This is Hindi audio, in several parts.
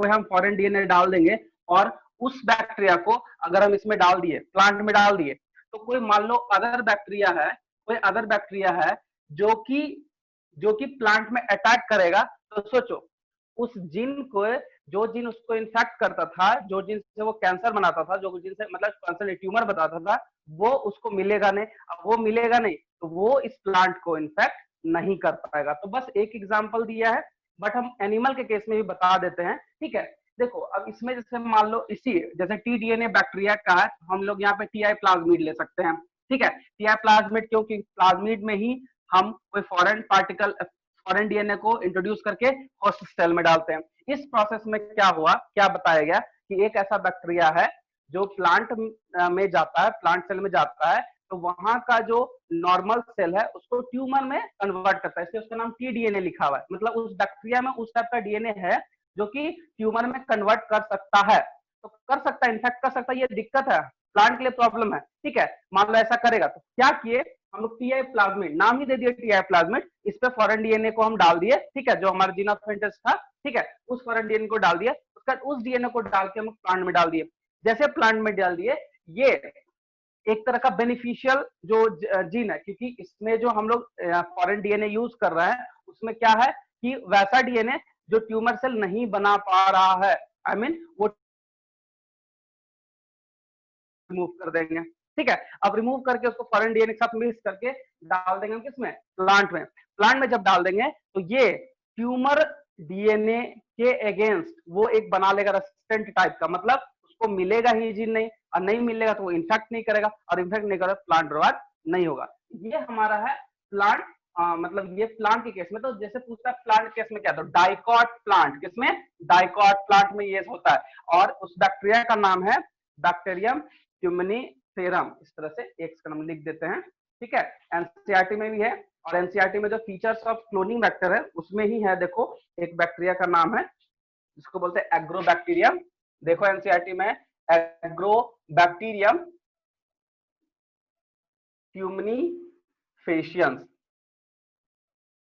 कोई हम फॉरेन डीएनए डाल देंगे और उस बैक्टीरिया को अगर हम इसमें डाल दिए, प्लांट में डाल दिए, तो कोई मान लो अदर बैक्टीरिया है, कोई अदर बैक्टीरिया है जो कि प्लांट में अटैक करेगा, तो सोचो उस जीन को, जो जीन उसको इन्फेक्ट करता था, जो जीन से वो कैंसर बनाता था, जो जीन से मतलब कैंसर ट्यूमर बताता था, वो उसको मिलेगा नहीं। अब वो मिलेगा नहीं तो वो इस प्लांट को इन्फेक्ट नहीं कर पाएगा। तो बस एक एग्जांपल दिया है, बट हम एनिमल के केस में भी बता देते हैं। ठीक है, देखो अब इसमें जैसे मान लो इसी जैसे टीडीएनए बैक्टीरिया का है, हम लोग यहाँ पे टीआई प्लाज्मिड ले सकते हैं। ठीक है, टीआई प्लाज्मिड क्योंकि प्लाज्मिड में ही हम कोई फॉरेन पार्टिकल, फॉरेन डीएनए को इंट्रोड्यूस करके होस्ट सेल में डालते हैं। इस प्रोसेस में क्या हुआ, क्या बताया गया कि एक ऐसा बैक्टीरिया है जो प्लांट में जाता है, प्लांट सेल में जाता है, तो वहां का जो नॉर्मल सेल है उसको ट्यूमर में कन्वर्ट करता है, इसलिए उसका नाम टीडीएनए लिखा हुआ है। मतलब उस बैक्टीरिया में उस टाइप का डीएनए है जो कि ट्यूमर में कन्वर्ट कर सकता है, तो कर सकता है, इन्फेक्ट कर सकता है। ये दिक्कत है, प्लांट के लिए प्रॉब्लम है। ठीक है, मान लो ऐसा करेगा तो क्या किए हम लोग, टीआई प्लाज्मिड, नाम ही दे दिए टीआई प्लाज्मिड, इस पे फॉरेन डीएनए को हम डाल दिए। ठीक है, जो हमारा जीन ऑफ इंटरेस्ट था, ठीक है, उस फॉरेन डीएनए को डाल दिया, उसका उस डीएनए को डाल के हम प्लांट में डाल दिए। जैसे प्लांट में डाल दिए, ये एक तरह का बेनिफिशियल जो जीन है, क्योंकि इसमें जो हम लोग फॉरेन डीएनए यूज कर रहे हैं उसमें क्या है कि वैसा डीएनए जो ट्यूमर सेल नहीं बना पा रहा है, आई मीन वो रिमूव कर देंगे। ठीक है, अब रिमूव करके उसको फॉरेन डीएनए के साथ मिक्स करके डाल देंगे किसमें, प्लांट में। प्लांट में जब डाल देंगे तो ये ट्यूमर डीएनए के अगेंस्ट वो एक बना लेगा रेसिस्टेंट टाइप का, मतलब उसको मिलेगा ही जीन नहीं, और नहीं मिलेगा तो वो इन्फेक्ट नहीं करेगा, और इन्फेक्ट नहीं करेगा प्लांट बर्बाद नहीं होगा। ये हमारा है प्लांट, मतलब ये प्लांट के केस में। तो जैसे पूछता है प्लांट केस में क्या, तो डाइकॉट प्लांट, किसमें, डाइकॉट प्लांट में ये होता है। और उस बैक्टीरिया का नाम है बैक्टीरियम ट्यूमनीफेरम, इस तरह से एक का नाम लिख देते हैं। ठीक है, एनसीईआरटी में भी है, और एनसीईआरटी में जो फीचर्स ऑफ क्लोनिंग वेक्टर है उसमें ही है, देखो एक बैक्टीरिया का नाम है जिसको बोलते हैं एग्रोबैक्टीरियम। देखो एनसीईआरटी में एग्रोबैक्टीरियम ट्यूमनीफेशियंस।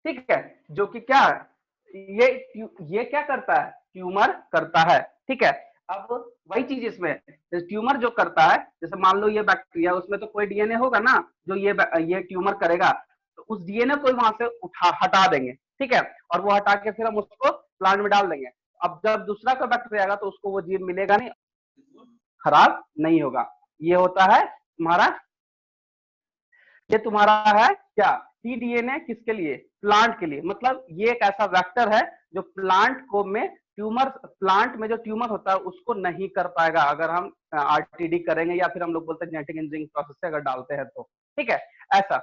ठीक है, जो कि क्या है, ये क्या करता है, ट्यूमर करता है। ठीक है, अब वही चीज इसमें ट्यूमर जो करता है, जैसे मान लो ये बैक्टीरिया, उसमें तो कोई डीएनए होगा ना जो ये ट्यूमर करेगा, तो उस डीएनए को वहां से हटा देंगे। ठीक है, और वो हटा के फिर हम उसको प्लांट में डाल देंगे। अब जब दूसरा का बैक्टीरिया आएगा तो उसको वो जीन मिलेगा नहीं, खराब नहीं होगा। ये होता है तुम्हारा, ये तुम्हारा है क्या, टीडीएनए किसके लिए, प्लांट के लिए। मतलब ये एक ऐसा वेक्टर है जो प्लांट को में ट्यूमर, प्लांट में जो ट्यूमर होता है उसको नहीं कर पाएगा अगर हम आरटीडी करेंगे, या फिर हम लोग बोलते हैं जेनेटिक इंजीनियरिंग प्रोसेस से अगर डालते हैं तो। ठीक है, ऐसा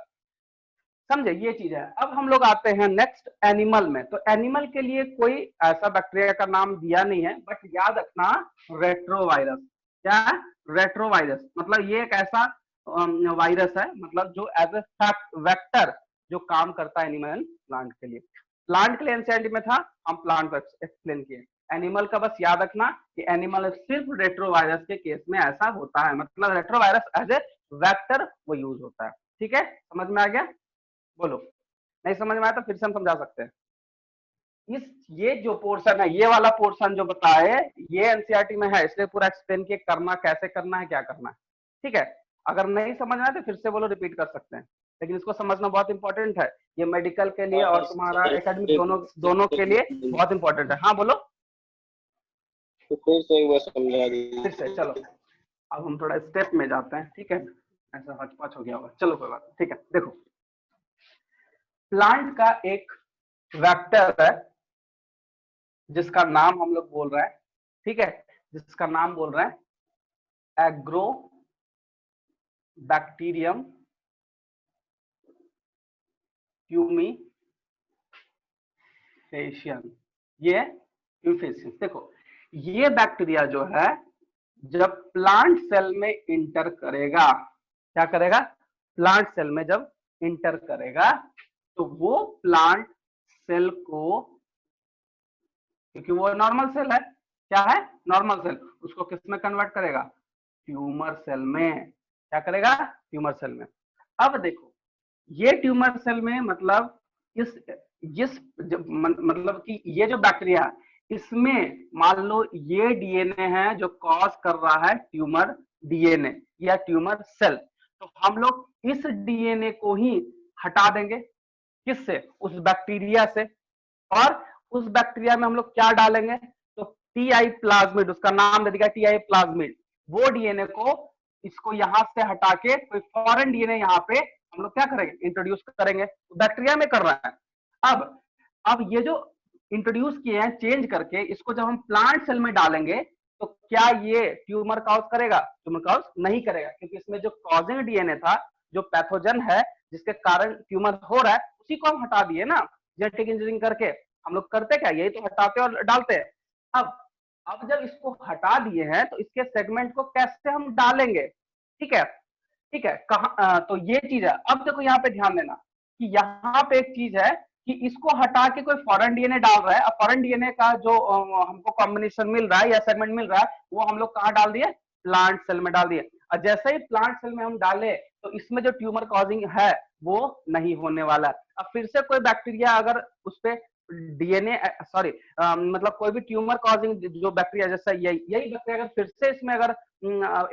समझे, ये चीज है। अब हम लोग आते हैं नेक्स्ट एनिमल में। तो एनिमल के लिए कोई ऐसा बैक्टीरिया का नाम दिया नहीं है, बट याद रखना रेट्रोवायरस। क्या है, रेट्रोवायरस, मतलब ये एक ऐसा वायरस है, मतलब जो एज ए वेक्टर जो काम करता है एनिमल प्लांट के लिए। प्लांट के लिए एनसीईआरटी में था, हम प्लांट को एक्सप्लेन किए। एनिमल का बस याद रखना कि एनिमल सिर्फ रेट्रोवायरस के केस में ऐसा होता है, मतलब रेट्रोवायरस एज ए वेक्टर वो यूज होता है। ठीक है, समझ में आ गया, बोलो। नहीं समझ में आया तो फिर से हम समझा सकते हैं। ये जो पोर्शन है, ये वाला पोर्शन जो बताए, ये एनसीईआरटी में है, इसलिए पूरा एक्सप्लेन किए करना कैसे करना है, क्या करना है। ठीक है, अगर नहीं समझ में आया तो फिर से बोलो, रिपीट कर सकते हैं, लेकिन इसको समझना बहुत इंपॉर्टेंट है। ये मेडिकल के लिए और तुम्हारा एकेडमिक दोनों के लिए बहुत इंपॉर्टेंट है। हाँ बोलो, फिर से एक बार समझा दीजिए। फिर से चलो, अब हम थोड़ा स्टेप में जाते हैं। ठीक है, ऐसा हचपच हो गया होगा, चलो कोई बात। ठीक है, देखो प्लांट का एक वेक्टर है जिसका नाम हम लोग बोल रहे हैं, ठीक है, जिसका नाम बोल रहे हैं एग्रो बैक्टीरियम ट्यूमीफेशियन। ये ट्यूमीफेशियन, देखो ये बैक्टीरिया जो है जब प्लांट सेल में इंटर करेगा, क्या करेगा, प्लांट सेल में जब इंटर करेगा तो वो प्लांट सेल को, क्योंकि वो नॉर्मल सेल है, क्या है, नॉर्मल सेल, उसको किस में कन्वर्ट करेगा, ट्यूमर सेल में। क्या करेगा, ट्यूमर सेल में। अब देखो ये ट्यूमर सेल में, मतलब मतलब कि ये जो बैक्टीरिया इसमें मान लो ये डीएनए है जो कॉज कर रहा है ट्यूमर डीएनए या ट्यूमर सेल, तो हम लोग इस डीएनए को ही हटा देंगे। किससे? उस बैक्टीरिया से। और उस बैक्टीरिया में हम लोग क्या डालेंगे? तो टीआई प्लाज्मिड, उसका नाम दे देगा टीआई प्लाज्मिड। वो डीएनए को इसको यहां से हटा के कोई फॉरेन डीएनए यहाँ पे हम लोग क्या करेंगे? इंट्रोड्यूस करेंगे। बैक्टीरिया में कर रहा है। अब ये जो इंट्रोड्यूस किए हैं चेंज करके, इसको जब हम प्लांट सेल में डालेंगे तो क्या ये ट्यूमर कॉज करेगा? ट्यूमर कॉज नहीं करेगा, क्योंकि इसमें जो कॉजिंग डीएनए था, जो पैथोजन है जिसके कारण ट्यूमर हो रहा है, उसी को हम हटा दिए ना जेनेटिक इंजीनियरिंग करके। हम लोग करते क्या? यही तो हटाते और डालते हैं। अब जब इसको हटा दिए हैं तो इसके सेगमेंट को कैसे हम डालेंगे? ठीक है, ठीक है। कहा तो ये चीज है। अब देखो यहाँ पे ध्यान देना कि यहाँ पे एक चीज है कि इसको हटा के कोई फॉरेन डीएनए डाल रहा है। अब फॉरेन डीएनए का जो हमको कॉम्बिनेशन मिल रहा है या सेगमेंट मिल रहा है, वो हम लोग कहाँ डाल दिए? प्लांट सेल में डाल दिए। और जैसे ही प्लांट सेल में हम डाले तो इसमें जो ट्यूमर कॉजिंग है वो नहीं होने वाला है। अब फिर से कोई बैक्टीरिया अगर उस पर डीएनए सॉरी मतलब कोई भी ट्यूमर कॉजिंग जो बैक्टीरिया, जैसा यही बैक्टीरिया अगर फिर से इसमें अगर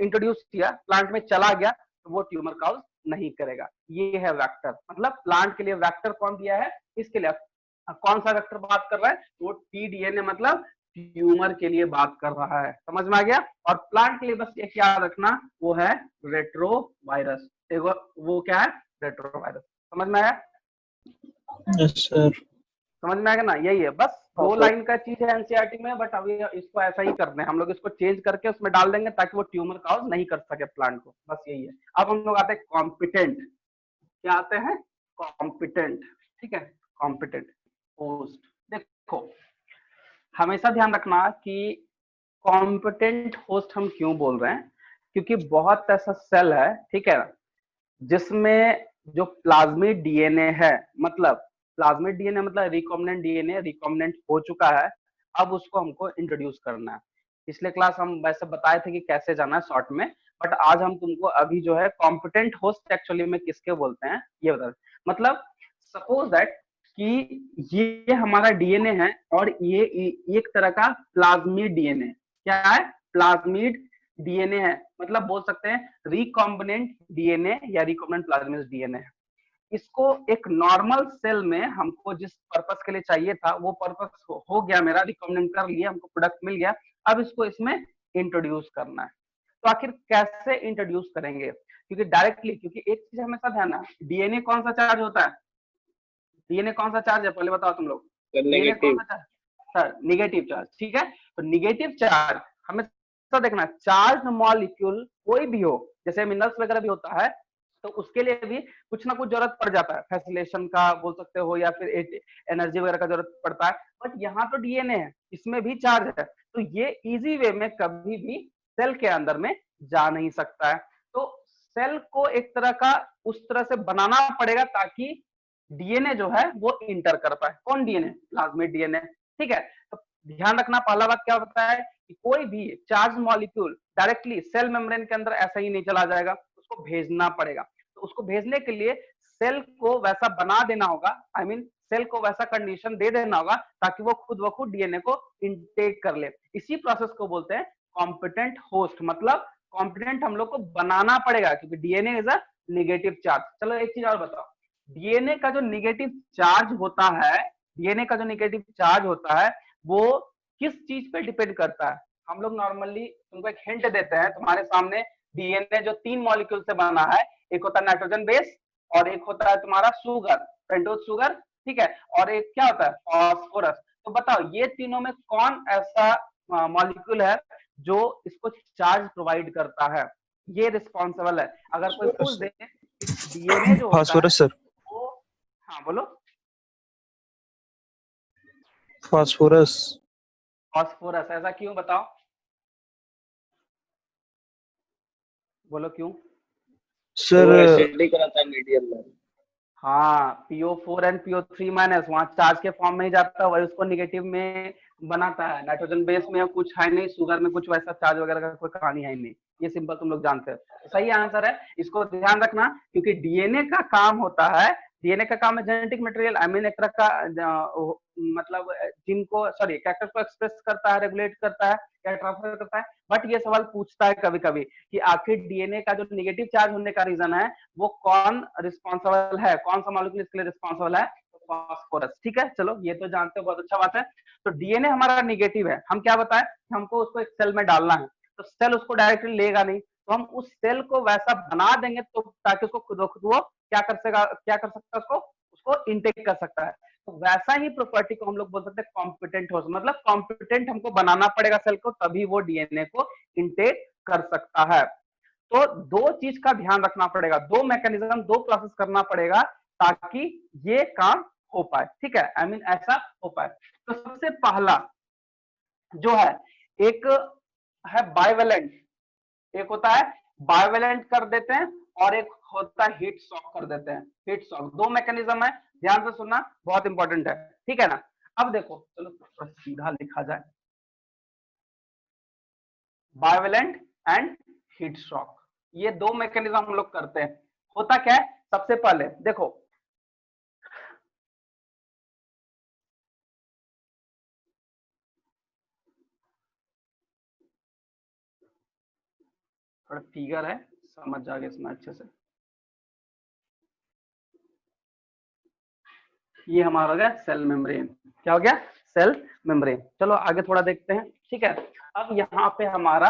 इंट्रोड्यूस किया, प्लांट में चला गया, तो वो ट्यूमर कॉज नहीं करेगा। ये है वेक्टर। मतलब प्लांट के लिए वेक्टर कौन दिया है? इसके लिए कौन सा वेक्टर बात कर रहा है? वो टीडीएनए, मतलब ट्यूमर के लिए बात कर रहा है। समझ में आ गया? और प्लांट के लिए बस एक याद रखना, वो है रेट्रोवायरस। वो क्या है? रेट्रोवायरस। समझ में आया? Yes sir. समझ में आएगा ना? यही है, बस 2 लाइन का चीज है एनसीईआरटी में, बट अभी इसको ऐसा ही करना है हम लोग। इसको चेंज करके उसमें डाल देंगे ताकि वो ट्यूमर कॉज नहीं कर सके प्लांट को। बस यही है। अब हम लोग आते हैं कॉम्पिटेंट। क्या आते हैं? कॉम्पिटेंट। ठीक है, कॉम्पिटेंट होस्ट। देखो, हमेशा ध्यान रखना कि कॉम्पिटेंट होस्ट हम क्यों बोल रहे हैं, क्योंकि बहुत ऐसा सेल है, ठीक है, जिसमें जो प्लाज्मिड डीएनए है, मतलब प्लाज्मिड डीएनए मतलब रिकॉम्बिनेंट डीएनए रिकॉम्बिनेंट हो चुका है, अब उसको हमको इंट्रोड्यूस करना है। पिछले क्लास हम वैसे बताए थे कि कैसे जाना है शॉर्ट में, बट आज हम तुमको अभी जो है कॉम्पिटेंट होस्ट एक्चुअली में किसके बोलते हैं ये बता। मतलब सपोज दैट कि ये हमारा डीएनए है और ये एक तरह का प्लाज्मिड डीएनए। क्या है? प्लाज्मिड डीएनए है, मतलब बोल सकते हैं रिकॉम्बिनेंट डीएनए या रिकॉम्बिनेंट प्लाज्मिड डीएनए है। इसको एक नॉर्मल सेल में हमको जिस पर्पस के लिए चाहिए था वो पर्पस हो गया मेरा, रिकॉम्बिनेंट कर लिया, हमको प्रोडक्ट मिल गया। अब इसको इसमें इंट्रोड्यूस करना है। तो आखिर कैसे इंट्रोड्यूस करेंगे? क्योंकि डायरेक्टली, क्योंकि एक चीज हमेशा ध्यान है, डीएनए कौन सा चार्ज होता है? डीएनए कौन सा चार्ज है पहले बताओ तुम लोग? डीएनए कौन सा चार्ज? Sir negative charge. ठीक है, तो निगेटिव चार्ज हमेशा देखना, चार्ज मॉलिक्यूल कोई भी हो, जैसे मिनरल्स वगैरह भी होता है, तो उसके लिए भी कुछ ना कुछ जरूरत पड़ जाता है, फैसिलेशन का बोल सकते हो या फिर एनर्जी वगैरह का जरूरत पड़ता है। बट यहाँ तो डीएनए है, इसमें भी चार्ज है, तो ये इजी वे में कभी भी सेल के अंदर में जा नहीं सकता है। तो सेल को एक तरह का उस तरह से बनाना पड़ेगा ताकि डीएनए जो है वो इंटर कर पाए। कौन डीएनए? Plasmid DNA. ठीक है, तो ध्यान रखना पहला बात क्या होता है कि कोई भी charge molecule directly cell membrane के अंदर ऐसा ही नहीं चला जाएगा, उसको भेजना पड़ेगा। तो उसको भेजने के लिए सेल को वैसा बना देना होगा, आई मीन सेल को वैसा कंडीशन दे देना होगा ताकि वो खुद ब खुद डीएनए को इंटेक कर ले। इसी प्रोसेस को बोलते हैं कॉम्पिटेंट होस्ट। मतलब कॉम्पिटेंट हम लोग को बनाना पड़ेगा क्योंकि DNA is a negative charge. चलो एक चीज और बताओ, डीएनए का जो नेगेटिव चार्ज होता है, डीएनए का जो नेगेटिव चार्ज होता है वो किस चीज पे डिपेंड करता है? हम लोग नॉर्मली तुमको एक हिंट देते हैं, तुम्हारे सामने डीएनए जो 3 मॉलिक्यूल से बना है, एक होता है नाइट्रोजन बेस और एक होता है तुम्हारा शुगर, पेंटोज शुगर, ठीक है, और एक क्या होता है? फास्फोरस। तो बताओ ये तीनों में कौन ऐसा मॉलिक्यूल है जो इसको चार्ज प्रोवाइड करता है? ये रिस्पॉन्सिबल है। अगर कोई पूछ दे डीएनए जो होता है फास्फोरस सर। वो, हाँ बोलो। फास्फोरस। फास्फोरस, ऐसा क्यों बताओ? बोलो क्यों? सर एसिडिक रहता है मीडियम में। हाँ, PO4 एंड PO3 माइनस वहां चार्ज के फॉर्म में ही जाता है, वही उसको निगेटिव में बनाता है। नाइट्रोजन बेस में कुछ है नहीं, शुगर में कुछ वैसा चार्ज वगैरह का कोई कहानी है नहीं। ये सिंपल तुम लोग जानते हो। तो सही आंसर है, इसको ध्यान रखना क्योंकि डीएनए का काम होता है, डीएनए का काम है जेनेटिक मटेरियल, आई मीन एक तरह का मतलब जिनको सॉरी कैरेक्टर को एक्सप्रेस करता है, रेगुलेट करता है या ट्रांसफर करता है। बट ये सवाल पूछता है कभी कभी कि आखिर डीएनए का जो निगेटिव चार्ज होने का रीजन है वो कौन रिस्पॉन्सिबल है, कौन सा मॉलिक्यूल इसके लिए रिस्पॉन्सिबल है, फास्फोरस। ठीक है, चलो ये तो जानते हो, बहुत अच्छा बात है। तो डीएनए हमारा निगेटिव है, हम क्या बताएं, हमको उसको एक सेल में डालना है, तो सेल उसको डायरेक्टली लेगा नहीं, तो हम उस सेल को वैसा बना देंगे तो ताकि उसको खुद वो क्या कर सकता है, उसको इनटेक कर सकता है। तो वैसा ही प्रॉपर्टी को हम लोग बोल सकते हैं कॉम्पिटेंट होस्ट, मतलब कॉम्पिटेंट हमको बनाना पड़ेगा सेल को, तभी वो डीएनए को इनटेक कर सकता है। तो दो चीज का ध्यान रखना पड़ेगा, दो मैकेनिज्म, दो प्रोसेस करना पड़ेगा ताकि ये काम हो पाए। ठीक है, आई मीन ऐसा हो पाए। तो सबसे पहला जो है, एक है बाइवेलेंट, एक होता है बाइवेलेंट कर देते हैं और एक होता है हीट शॉक कर देते हैं। हीट शॉक, दो मैकेनिज्म है, ध्यान से सुनना, बहुत इंपॉर्टेंट है। ठीक है ना, अब देखो चलो थोड़ा सीधा लिखा जाए, बाइवेलेंट एंड हीट शॉक, ये दो मैकेनिज्म हम लोग करते हैं। होता क्या है, सबसे पहले देखो थोड़ा फिगर है, समझ जाओगे इसमें अच्छे से। ये हमारा हो गया सेल मेम्ब्रेन, क्या हो गया, सेल मेम्ब्रेन। चलो आगे थोड़ा देखते हैं। ठीक है, अब यहाँ पे हमारा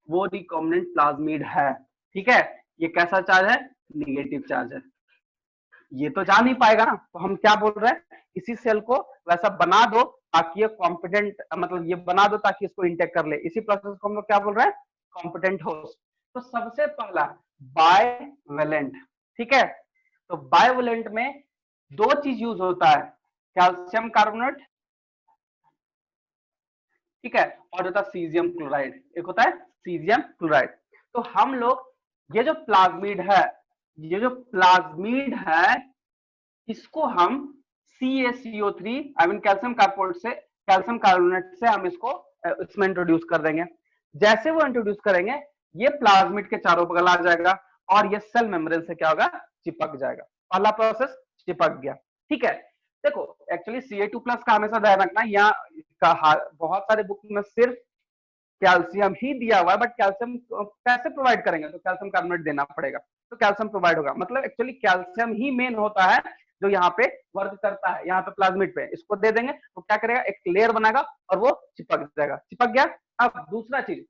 वो रिकॉम्बिनेंट प्लाज्मिड है। ठीक है, ये कैसा चार्ज है, निगेटिव चार्ज है, ये तो जा नहीं पाएगा ना, तो हम क्या बोल रहे हैं, इसी सेल को वैसा बना दो ताकि ये कॉम्पिटेंट, मतलब ये बना दो ताकि इसको इंटेक कर ले। इसी प्रोसेस को हम लोग क्या बोल रहे हैं, कॉम्पिटेंट होस्ट। तो सबसे पहला बाइवेलेंट। ठीक है, तो बाइवेलेंट में दो चीज यूज होता है, कैल्शियम कार्बोनेट, ठीक है, और होता है सीजियम क्लोराइड, एक होता है सीजियम क्लोराइड। तो हम लोग ये जो प्लाज्मिड है, ये जो प्लाज्मिड है, इसको हम CaCO3 I mean calcium carbonate से, कैल्शियम कार्बोनेट से हम इसको इसमें इंट्रोड्यूस कर देंगे। जैसे वो इंट्रोड्यूस करेंगे, ये प्लाज्मिड के चारों बगल आ जाएगा और ये सेल मेम्ब्रेन से क्या होगा, चिपक जाएगा। पहला प्रोसेस चिपक गया। ठीक है, देखो एक्चुअली Ca2+ का हमेशा ध्यान रखना, यहाँ बहुत सारे बुक में सिर्फ कैल्शियम ही दिया हुआ है, बट कैल्शियम कैसे प्रोवाइड करेंगे, तो कैल्शियम कार्बोनेट देना पड़ेगा, तो कैल्शियम प्रोवाइड होगा। मतलब एक्चुअली कैल्शियम ही मेन होता है जो यहाँ पे वर्क करता है, यहाँ पे प्लाज्मिड पे, इसको दे देंगे तो क्या करेगा, एक लेयर बनाएगा और वो चिपक जाएगा, चिपक गया। अब दूसरा चीज,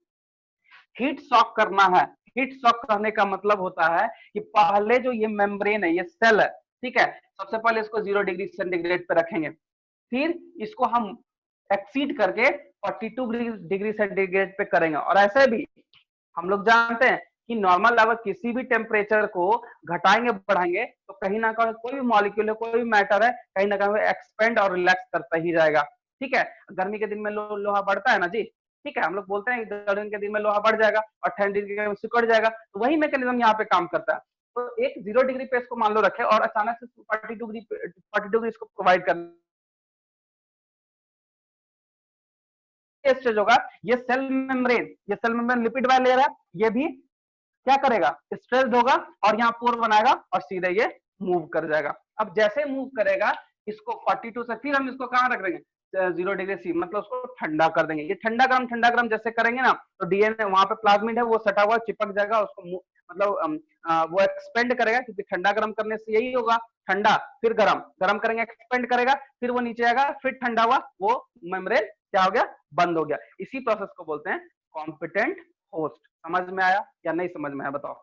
हीट शॉक करना है। हीट शॉक करने का मतलब होता है कि पहले जो ये मेम्ब्रेन है, ये सेल है, ठीक है, सबसे पहले इसको 0 डिग्री सेंटीग्रेड पे रखेंगे, फिर इसको हम एक्सीड करके 42 डिग्री सेंटीग्रेड पे करेंगे। और ऐसे भी हम लोग जानते हैं कि नॉर्मल लेवल किसी भी टेम्परेचर को घटाएंगे बढ़ाएंगे तो कहीं ना कहीं कोई भी मॉलिक्यूल है, कोई भी मैटर है, कहीं ना कहीं एक्सपेंड और रिलैक्स करता ही जाएगा। ठीक है, गर्मी के दिन में लोहा बढ़ता है ना जी, ठीक है, हम लोग बोलते हैं गर्मी के दिन में लोहा बढ़ जाएगा और ठंडी के दिन में सिकुड़ जाएगा, तो वही मैकेनिज्म यहाँ पे काम करता है। तो एक 0 डिग्री पे इसको मान लो रखे और अचानक से 42 डिग्री इसको प्रोवाइड कर स्टेज होगा, ये सेल मेम्ब्रेन लिपिड वाला लेयर है, ये भी क्या करेगा, स्ट्रेस्ड होगा और यहाँ पोर बनाएगा और सीधे ये मूव कर जाएगा। अब जैसे मूव करेगा, इसको 42 से फिर हम इसको कहाँ रख देंगे, 0 डिग्री सी, मतलब उसको ठंडा कर देंगे। ये ठंडा गरम जैसे करेंगे ना, तो डीएनए वहां पे प्लाज्मिड है वो सटा हुआ चिपक जाएगा, उसको मतलब वो एक्सपेंड करेगा, क्योंकि ठंडा गरम करने से यही होगा, ठंडा फिर गरम, गरम करेंगे एक्सपेंड करेगा, फिर वो नीचे आएगा, फिर ठंडा हुआ वो मेम्ब्रेन क्या हो गया, बंद हो गया। इसी प्रोसेस को बोलते हैं कॉम्पिटेंट होस्ट। समझ में आया या नहीं समझ में आया, बताओ।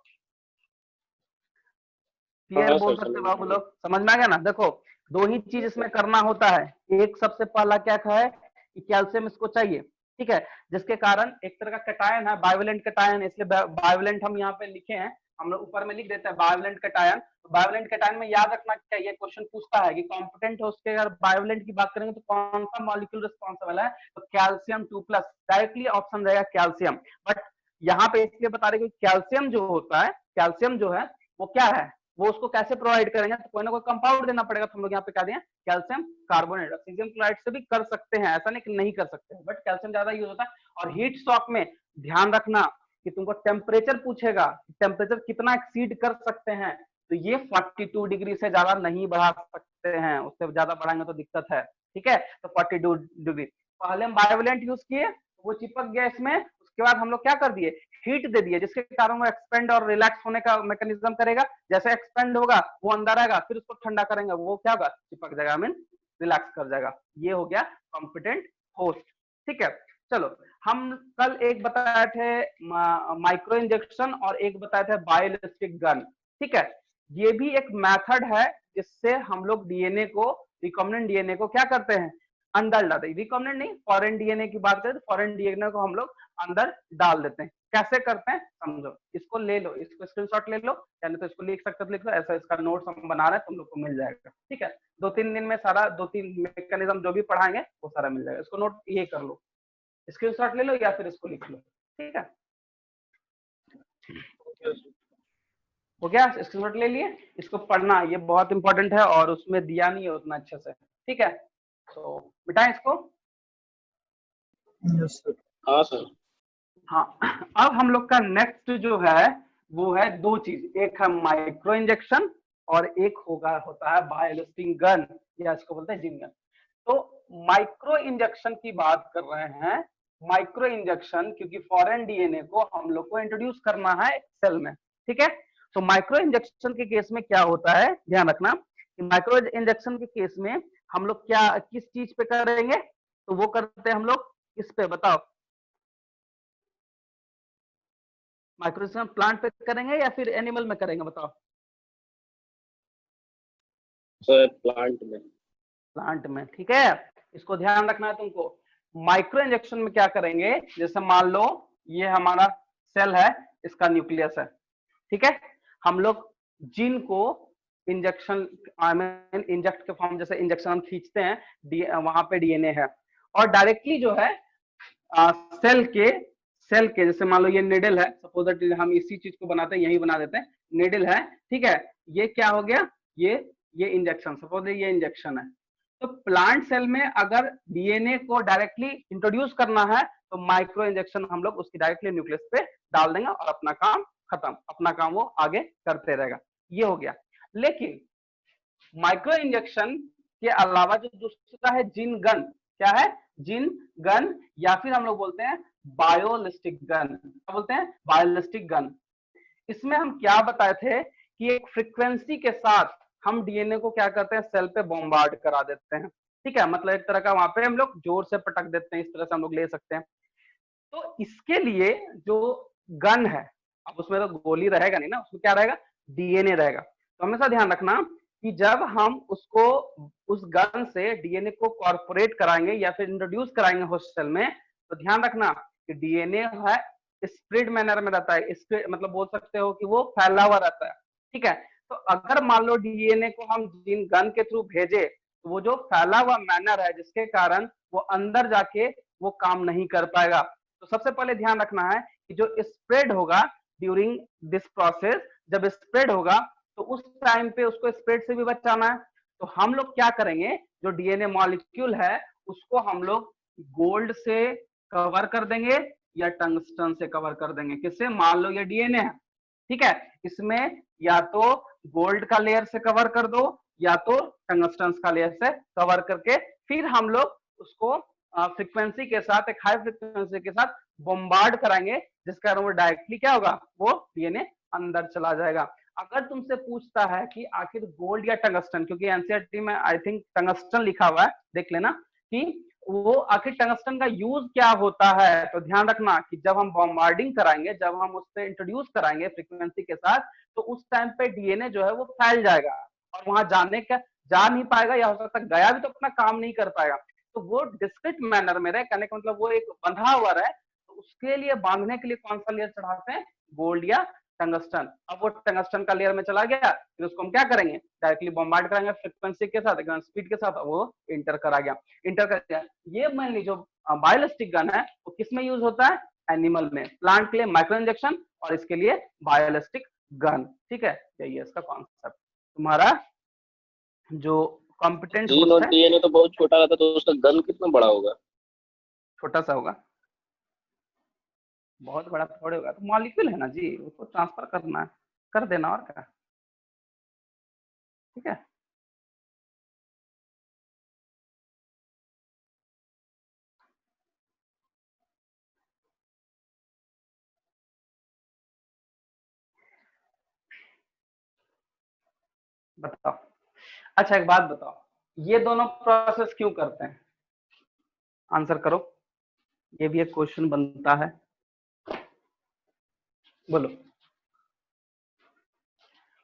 क्लियर बोल सकते हो आप लोग, समझ में आ गया ना। देखो दो ही चीज इसमें करना होता है, एक सबसे पहला क्या है कि कैल्शियम इसको चाहिए, ठीक है, जिसके कारण एक तरह का कैटायन है, बाइवेलेंट कैटायन, इसलिए बाइवेलेंट हम यहाँ पे लिखे हैं, हम लोग ऊपर में लिख देते हैं बाइवेलेंट कैटायन। तो बाइवेलेंट कैटायन में याद रखना क्या, ये क्वेश्चन पूछता है कि कॉम्पिटेंट होस्ट के अगर बाइवेलेंट की बात करेंगे तो कौन सा मॉलिक्यूल रिस्पॉन्सिबल है, तो कैल्शियम 2+, डायरेक्टली ऑप्शन रहेगा कैल्शियम। बट यहाँ पे इसलिए बता रहे कि कैल्शियम जो होता है, कैल्शियम जो है वो क्या है, वो उसको कैसे प्रोवाइड करेंगे, तो कोई ना कोई कंपाउंड देना पड़ेगा, तो हम लोग यहाँ पे क्या दिए, कैल्शियम कार्बोनेट। सीजियम क्लोराइड से भी कर सकते हैं, ऐसा नहीं कि नहीं कर सकते, बट कैल्शियम ज्यादा यूज होता है। और हीट शॉक में ध्यान रखना कि तुमको टेम्परेचर पूछेगा, टेम्परेचर कितना एक्सीड कर सकते हैं, तो ये 42 डिग्री से ज्यादा नहीं बढ़ा सकते हैं, उससे ज्यादा बढ़ाएंगे तो दिक्कत है। ठीक है, तो 42 डिग्री पहले हम बायोवेलेंट यूज किए, वो चिपक गया इसमें, उसके बाद हम लोग क्या कर दिए, हीट दे दिए, जिसके कारण वो एक्सपेंड और रिलैक्स होने का मैकेनिज्म करेगा। जैसे एक्सपेंड होगा वो अंदर आएगा, फिर उसको ठंडा करेंगे, वो क्या होगा, चिपक जाएगा, मीन रिलैक्स कर जाएगा। ये हो गया कॉम्पिटेंट होस्ट। ठीक है, चलो हम कल एक बताए थे माइक्रो इंजेक्शन और एक बताए थे बायोलिस्टिक गन। ठीक है, ये भी एक मेथड है जिससे हम लोग डीएनए को, रिकॉम्बिनेंट डीएनए को क्या करते हैं, अंदर डालते हैं। रिकॉम्बिनेंट नहीं, फॉरेन डीएनए की बात करें तो फॉरेन डीएनए को हम लोग अंदर डाल देते हैं। कैसे करते हैं समझो, इसको ले लो, इसको स्क्रीनशॉट ले लो, यानी तो इसको लिख सकते हो तो लिख लो, ऐसा इसका नोट्स हम बना रहे हैं, तुम लोग को मिल जाएगा। ठीक है, 2-3 दिन में सारा 2-3 मैकेनिज्म जो भी पढ़ाएंगे वो सारा मिल जाएगा। इसको नोट ये कर लो, स्क्रीनशॉट ले लो या फिर इसको लिख लो। ठीक है, हो गया, स्क्रीनशॉट ले लिए, इसको पढ़ना, ये बहुत इंपॉर्टेंट है और उसमें दिया नहीं है उतना अच्छे से। ठीक है, तो बिठाएं इसको। Yes sir. हाँ सर। हाँ, अब हम लोग का नेक्स्ट जो है वो है दो चीज, एक है माइक्रो इंजेक्शन और एक होता है बायोलिस्टिक गन, या इसको बोलते हैं जिन गन। तो माइक्रो इंजेक्शन की बात कर रहे हैं। माइक्रो इंजेक्शन क्योंकि फॉरेन डीएनए को हम लोग को इंट्रोड्यूस करना है सेल में। ठीक है, तो माइक्रो इंजेक्शन के केस में क्या होता है, ध्यान रखना कि माइक्रो इंजेक्शन के केस में हम लोग क्या किस चीज पे करेंगे, तो वो करते हैं हम लोग किस पे बताओ, माइक्रो इंजेक्शन प्लांट पे करेंगे या फिर एनिमल में करेंगे बताओ। सर प्लांट में। प्लांट में, ठीक है, इसको ध्यान रखना है तुमको। माइक्रो इंजेक्शन में क्या करेंगे, जैसे मान लो ये हमारा सेल है, इसका न्यूक्लियस है। ठीक है, हम लोग जीन को इंजेक्शन, आई मीन इंजेक्ट के फॉर्म, जैसे इंजेक्शन हम खींचते हैं, वहां पे डीएनए है और डायरेक्टली जो है सेल के जैसे मान लो ये निडल है, सपोज दैट हम इसी चीज को बनाते हैं, यही बना देते हैं, निडल है। ठीक है, ये क्या हो गया, ये इंजेक्शन, सपोज ये इंजेक्शन है। तो प्लांट सेल में अगर डीएनए को डायरेक्टली इंट्रोड्यूस करना है तो माइक्रो इंजेक्शन हम लोग उसकी डायरेक्टली न्यूक्लियस पे डाल देंगे और अपना काम खत्म, अपना काम वो आगे करते रहेगा। ये हो गया। लेकिन माइक्रो इंजेक्शन के अलावा जो दूसरा है जीन गन, क्या है, जीन गन, या फिर हम लोग बोलते हैं बायोलिस्टिक गन। क्या बोलते हैं, बायोलिस्टिक गन। इसमें हम क्या बताए थे कि एक फ्रीक्वेंसी के साथ हम डीएनए को क्या करते हैं, सेल पे बॉम्बार्ड करा देते हैं। ठीक है, मतलब एक तरह का वहां पे हम लोग जोर से पटक देते हैं, इस तरह से हम लोग ले सकते हैं। तो इसके लिए जो गन है, अब उसमें तो गोली रहेगा नहीं ना, उसमें क्या रहेगा, डीएनए रहेगा। तो हमेशा ध्यान रखना कि जब हम उसको उस गन से डीएनए को कॉर्पोरेट कराएंगे या फिर इंट्रोड्यूस कराएंगे होस्ट सेल में, तो ध्यान रखना कि डीएनए है स्प्रेड मैनर में रहता है, स्प्रेड मतलब बोल सकते हो कि वो फैला हुआ रहता है। ठीक है, तो अगर मान लो डीएनए को हम जीन गन के थ्रू भेजे तो वो जो फैला हुआ मैनर है जिसके कारण वो अंदर जाके वो काम नहीं कर पाएगा। तो सबसे पहले ध्यान रखना है कि जो स्प्रेड होगा ड्यूरिंग दिस प्रोसेस, जब स्प्रेड होगा तो उस टाइम पे उसको स्प्रेड से भी बचाना है। तो हम लोग क्या करेंगे, जो डीएनए मॉलिक्यूल है उसको हम लोग गोल्ड से कवर कर देंगे या टंगस्टन से कवर कर देंगे। किससे, मान लो ये डीएनए है, ठीक है, इसमें या तो गोल्ड का लेयर से कवर कर दो या तो टंगस्टन का लेयर से कवर करके फिर हम लोग उसको फ्रीक्वेंसी के साथ, एक हाई फ्रीक्वेंसी के साथ बॉम्बार्ड कराएंगे, जिस कारण वो डायरेक्टली क्या होगा, वो डीएनए अंदर चला जाएगा। अगर तुमसे पूछता है कि आखिर गोल्ड या टंगस्टन, क्योंकि एनसीईआरटी में आई थिंक टंगस्टन लिखा हुआ है, देख लेना कि वो आखिर टंगस्टन का यूज क्या होता है, तो ध्यान रखना कि जब हम बॉम्बार्डिंग कराएंगे, जब हम उससे इंट्रोड्यूस कराएंगे फ्रीक्वेंसी के साथ, तो उस टाइम पे डीएनए जो है वो फैल जाएगा और वहां जा नहीं पाएगा, या हो सकता है गया भी तो अपना काम नहीं कर पाएगा। तो वो डिस्क्रीट मैनर में रहे, कहने का मतलब वो एक बंधा हुआ रहे, तो उसके लिए बांधने के लिए कौन सा लेयर चढ़ाते हैं, गोल्ड या टंगस्टन। अब वो टंगस्टन का लेयर में चला गया, फिर उसको हम क्या करेंगे, डायरेक्टली बॉम्बार्ड कराएंगे फ्रीक्वेंसी के साथ, स्पीड के साथ, वो इंटर करा गया, इंटर कर गया। ये मेनली जो बायोलिस्टिक गन है वो किस में यूज होता है, एनिमल में। प्लांट के लिए माइक्रो इंजेक्शन और इसके लिए बायोलिस्टिक गन। ठीक है, यही है इसका कॉन्सेप्ट। तुम्हारा जो कॉम्पिटेंट जीन और होस्ट है डीएनए तो बहुत छोटा रहता है, तो उसका गन कितना बड़ा होगा? छोटा सा होगा, बहुत बड़ा थोड़े होगा, तो मॉलिक्यूल है ना जी, उसको ट्रांसफर करना है, कर देना और क्या। ठीक है। बताओ। अच्छा एक बात बताओ, ये दोनों प्रोसेस क्यों करते हैं? आंसर करो, ये भी एक क्वेश्चन बनता है, बोलो।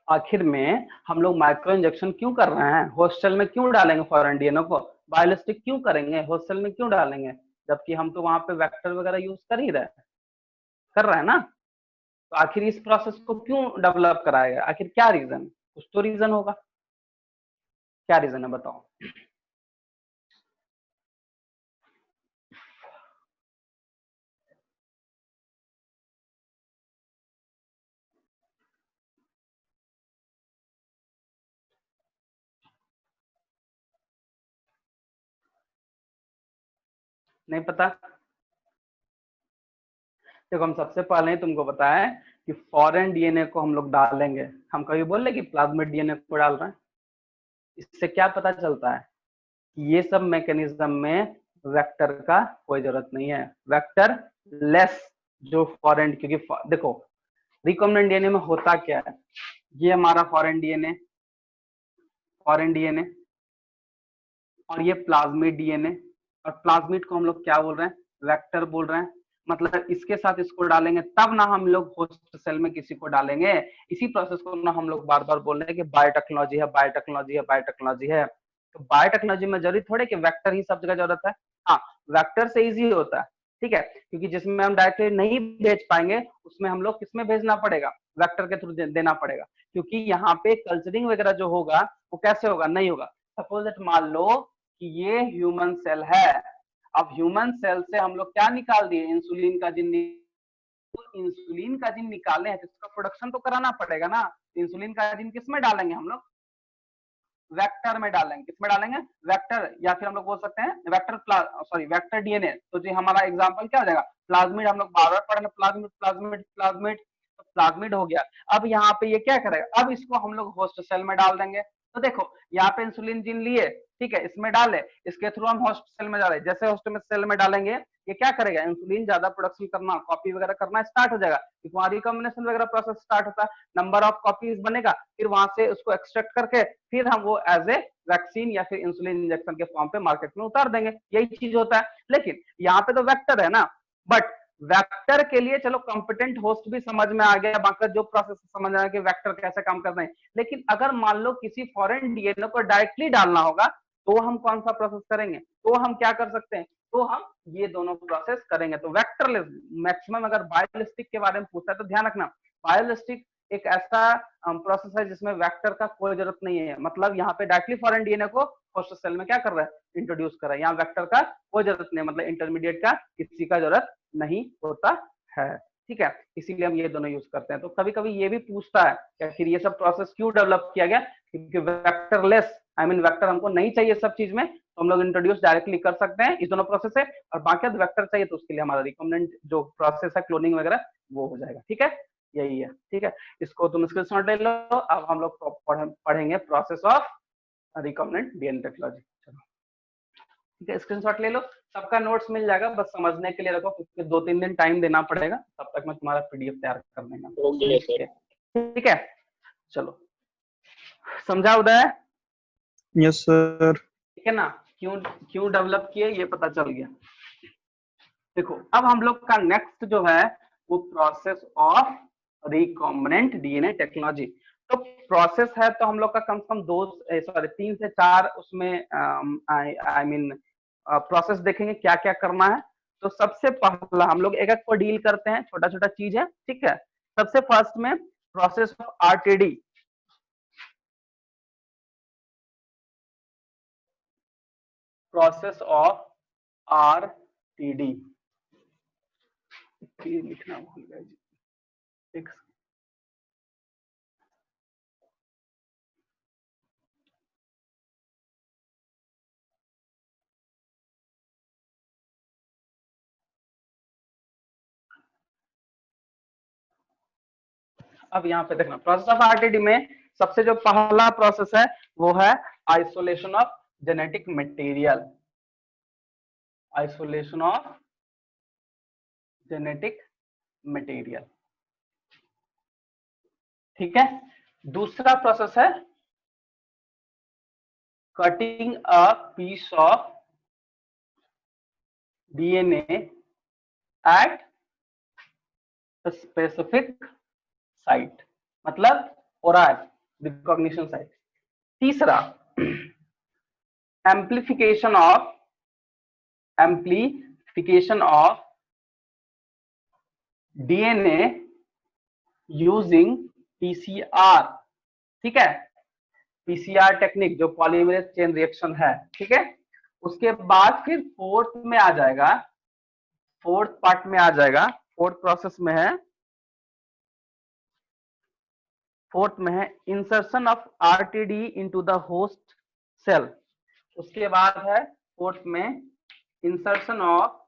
आखिर में हम लोग माइक्रो इंजेक्शन क्यों कर रहे हैं? हॉस्टल में क्यों डालेंगे फॉरेन डीएनए को? बायोलिस्टिक क्यों करेंगे? हॉस्टल में क्यों डालेंगे? जबकि हम तो वहां पे वेक्टर वगैरह यूज कर ही रहे हैं, कर रहे हैं ना। तो आखिर इस प्रोसेस को क्यों डेवलप कराएगा? आखिर क्या रीजन? कुछ तो रीजन होगा, क्या रीजन है बताओ। नहीं पता? देखो हम सबसे पहले ही तुमको बताएं कि फॉरेन डीएनए को हम लोग डालेंगे। हम कभी बोल रहे कि प्लाज्मिड डीएनए को डाल रहे हैं? इससे क्या पता चलता है? ये सब मैकेनिज्म में वेक्टर का कोई जरूरत नहीं है। वेक्टर लेस जो फॉरेन, क्योंकि देखो रिकॉम्बिनेंट डीएनए में होता क्या है, ये हमारा फॉरेन डीएनए, फॉरेन डीएनए, और ये प्लाज्मिड डीएनए। और प्लाज्मिड को हम लोग क्या बोल रहे हैं? वेक्टर बोल रहे हैं। मतलब इसके साथ इसको डालेंगे तब ना हम लोग होस्ट सेल में किसी को डालेंगे। इसी प्रोसेस को ना हम लोग बार बार बोल रहे हैं कि बायोटेक्नोलॉजी है, बायोटेक्नोलॉजी है, बायोटेक्नोलॉजी है। तो बायोटेक्नोलॉजी में जरूरी थोड़े कि वेक्टर ही सब जगह जरूरत है। हाँ, वेक्टर से इजी होता है, ठीक है, क्योंकि जिसमें हम डायरेक्टली नहीं भेज पाएंगे उसमें हम लोग किसमें भेजना पड़ेगा? वेक्टर के थ्रू देना पड़ेगा। क्योंकि यहाँ पे कल्चरिंग वगैरह जो होगा वो कैसे होगा? नहीं होगा। सपोज दैट मान लो कि ये ह्यूमन सेल है। अब ह्यूमन सेल से हम लोग क्या निकाल दिए? इंसुलिन का जीन। इंसुलिन का जीन निकाले हैं तो इसका प्रोडक्शन तो कराना पड़ेगा ना। इंसुलिन का जीन किसमें डालेंगे हम लोग? वेक्टर में डालेंगे। किसमें डालेंगे? वेक्टर, या फिर हम लोग बोल सकते हैं वेक्टर सॉरी वेक्टर डीएनए। तो जी हमारा एग्जांपल क्या हो जाएगा? प्लाज्मिड। हम लोग बार बार पढ़े प्लाज्मिड प्लाज्मिड प्लाज्मिड, तो प्लाज्मिड हो गया। अब यहाँ पे ये क्या करेगा? अब इसको हम लोग होस्ट सेल में डाल देंगे। तो देखो यहाँ पे इंसुलिन जीन लिए, ठीक है, इसमें डाले, इसके थ्रू हम होस्ट सेल में डाले। जैसे होस्ट में सेल में डालेंगे ये क्या करेगा? इंसुलिन ज्यादा प्रोडक्शन करना, कॉपी वगैरह करना स्टार्ट हो जाएगा, क्योंकि वहां रिकॉम्बिनेशन वगैरह प्रोसेस स्टार्ट होता है। नंबर ऑफ कॉपीज बनेगा, फिर वहां से उसको एक्सट्रैक्ट करके फिर हम वो एज ए वैक्सीन या फिर इंसुलिन इंजेक्शन के फॉर्म पे मार्केट में उतार देंगे। यही चीज होता है। लेकिन यहाँ पे तो वेक्टर है ना, बट वेक्टर के लिए चलो कंपिटेंट होस्ट भी समझ में आ गया, बाकी जो प्रोसेस समझ में आया कि वेक्टर कैसे काम कर रहे हैं। लेकिन अगर मान लो किसी फॉरेन डीएनए को डायरेक्टली डालना होगा तो हम कौन सा प्रोसेस करेंगे? तो हम क्या कर सकते हैं? तो हम ये दोनों प्रोसेस करेंगे। तो वेक्टरलेस मैक्सिमम, अगर बायोलिस्टिक के बारे में पूछता है तो ध्यान रखना, बायोलिस्टिक एक ऐसा प्रोसेस है जिसमें वेक्टर का कोई जरूरत नहीं है। मतलब यहाँ पे डायरेक्टली फॉरेन डीएनए को होस्ट सेल में क्या कर रहा है? इंट्रोड्यूस कर रहा है। यहाँ वेक्टर का कोई जरूरत नहीं है, मतलब इंटरमीडिएट का किसी का जरूरत नहीं होता है, ठीक है। इसीलिए हम ये दोनों यूज करते हैं। तो कभी कभी ये भी पूछता है कि आखिर ये सब प्रोसेस क्यों डेवलप किया गया? क्योंकि वेक्टरलेस, आई मीन वेक्टर हमको नहीं चाहिए सब चीज में, तो हम लोग इंट्रोड्यूस डायरेक्टली कर सकते हैं इस दोनों प्रोसेस से। और बाकी वेक्टर चाहिए तो उसके लिए हमारा रिकॉम्बिनेंट जो प्रोसेस है क्लोनिंग वगैरह वो हो जाएगा, ठीक है। यही है, ठीक है। इसको तुम स्क्रीनशॉट ले लो। अब हम लोग पढ़ेंगे process of recombinant DNA technology. चलो ठीक है, स्क्रीनशॉट ले लो। सबका नोट्स मिल जाएगा, बस समझने के लिए रखो, क्योंकि 2-3 दिन टाइम देना पड़ेगा, तब तक मैं तुम्हारा पीडीएफ तैयार कर देगा, हो गया सर। ठीक है। चलो समझा उदय? Yes sir. ठीक है ना? क्यों क्यों डेवलप किए ये पता चल गया। देखो अब हम लोग का नेक्स्ट जो है वो process of recombinant DNA technology. तो प्रोसेस है तो हम लोग का कम से कम 3 से 4 उसमें आई मीन प्रोसेस देखेंगे क्या क्या करना है। तो सबसे पहला हम लोग एक एक को डील करते हैं, छोटा छोटा चीज है, ठीक है। सबसे फर्स्ट में process of RTD. Process of RTD लिखना भूल गया जी, एक अब यहाँ पे देखना प्रोसेस ऑफ आरटीडी में सबसे जो पहला प्रोसेस है वो है isolation of genetic material, isolation of genetic material, ठीक है। दूसरा प्रोसेस है cutting a piece of DNA at specific site, मतलब ओराल रिकॉग्निशन साइट। तीसरा amplification of DNA using PCR, ठीक है, पीसीआर टेक्निक जो पॉलीमरेज चेन रिएक्शन है, ठीक है। उसके बाद फिर फोर्थ में आ जाएगा, फोर्थ पार्ट में आ जाएगा, फोर्थ प्रोसेस में है, फोर्थ में है insertion of RTD into the host cell. उसके बाद है फोर्थ में insertion of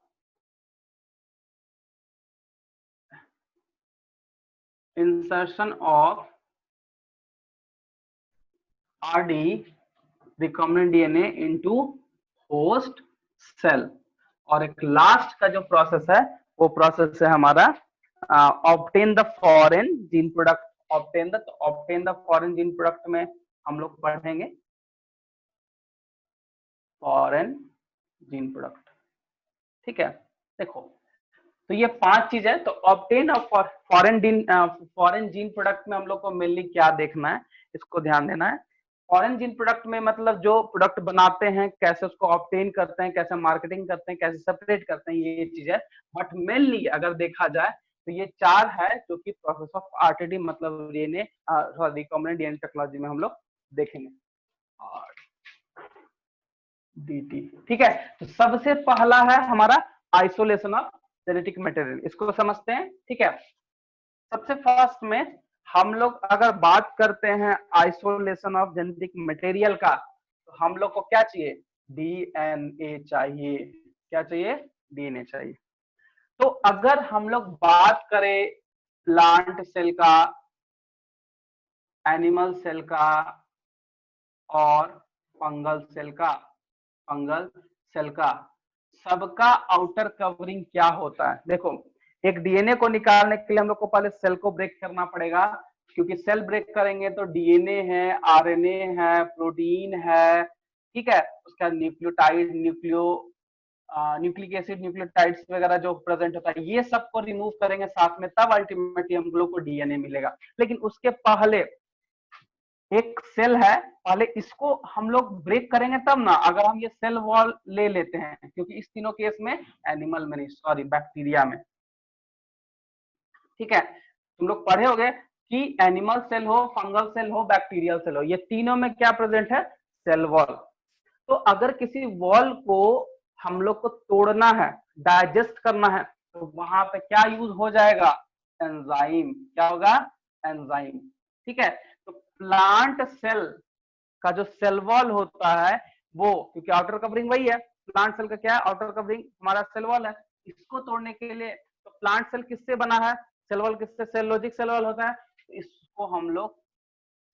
RD recombinant DNA into host cell. और एक लास्ट का जो प्रोसेस है वो प्रोसेस है हमारा obtain the foreign gene product. Obtain the foreign gene product में हम लोग पढ़ेंगे फॉरेन जीन प्रोडक्ट, ठीक है। देखो तो ये 5 चीज है। तो obtain of foreign gene product में हम लोग को मेनली क्या देखना है, इसको ध्यान देना है। फॉरेन जीन प्रोडक्ट में मतलब जो प्रोडक्ट बनाते हैं, कैसे उसको ऑब्टेन करते हैं, कैसे मार्केटिंग करते हैं, कैसे सेपरेट करते हैं, ये चीज है। बट मेनली अगर देखा जाए तो ये 4 है जो कि प्रोसेस ऑफ आरटीडी मतलब डीएनए रिकॉम्बिनेंट डीएनए टेक्नोलॉजी में हम लोग देखेंगे। डीटी, ठीक है। तो सबसे पहला है हमारा आइसोलेशन ऑफ जेनेटिक मटेरियल, इसको समझते हैं, ठीक है। सबसे फर्स्ट में हम लोग अगर बात करते हैं आइसोलेशन ऑफ जेनेटिक मटेरियल का, तो हम लोग को क्या चाहिए, डीएनए चाहिए। क्या चाहिए, डीएनए चाहिए। तो अगर हम लोग बात करें प्लांट सेल का, एनिमल सेल का और फंगल सेल का, सबका आउटर कवरिंग क्या होता है। देखो एक डीएनए को निकालने के लिए हम लोग को पहले सेल को ब्रेक करना पड़ेगा, क्योंकि सेल ब्रेक करेंगे तो डीएनए है, आरएनए है, प्रोटीन है, ठीक है, उसका न्यूक्लियोटाइड, न्यूक्लिक एसिड, न्यूक्लियोटाइड्स वगैरह जो प्रेजेंट होता है, ये सबको रिमूव करेंगे साथ में, तब अल्टीमेटली हम लोग को डीएनए मिलेगा। लेकिन उसके पहले एक सेल है, पहले इसको हम लोग ब्रेक करेंगे तब ना। अगर हम ये सेल वॉल ले लेते हैं, क्योंकि इस तीनों केस में, एनिमल में नहीं, सॉरी बैक्टीरिया में, ठीक है, तुम लोग पढ़े होंगे कि एनिमल सेल हो, फंगल सेल हो, बैक्टीरियल सेल हो, ये तीनों में क्या प्रेजेंट है, सेल वॉल। तो अगर किसी वॉल को हम लोग को तोड़ना है, डाइजेस्ट करना है, तो वहां पे क्या यूज हो जाएगा, एंजाइम। क्या होगा, एंजाइम, ठीक है। तो प्लांट सेल का जो सेल वॉल होता है वो, क्योंकि आउटर कवरिंग वही है, प्लांट सेल का क्या है, आउटर कवरिंग हमारा सेल वॉल है। इसको तोड़ने के लिए तो प्लांट सेल किससे बना है, सेल वॉल किससे, सेलुलोजिक सेल वॉल होता है, तो इसको हम लोग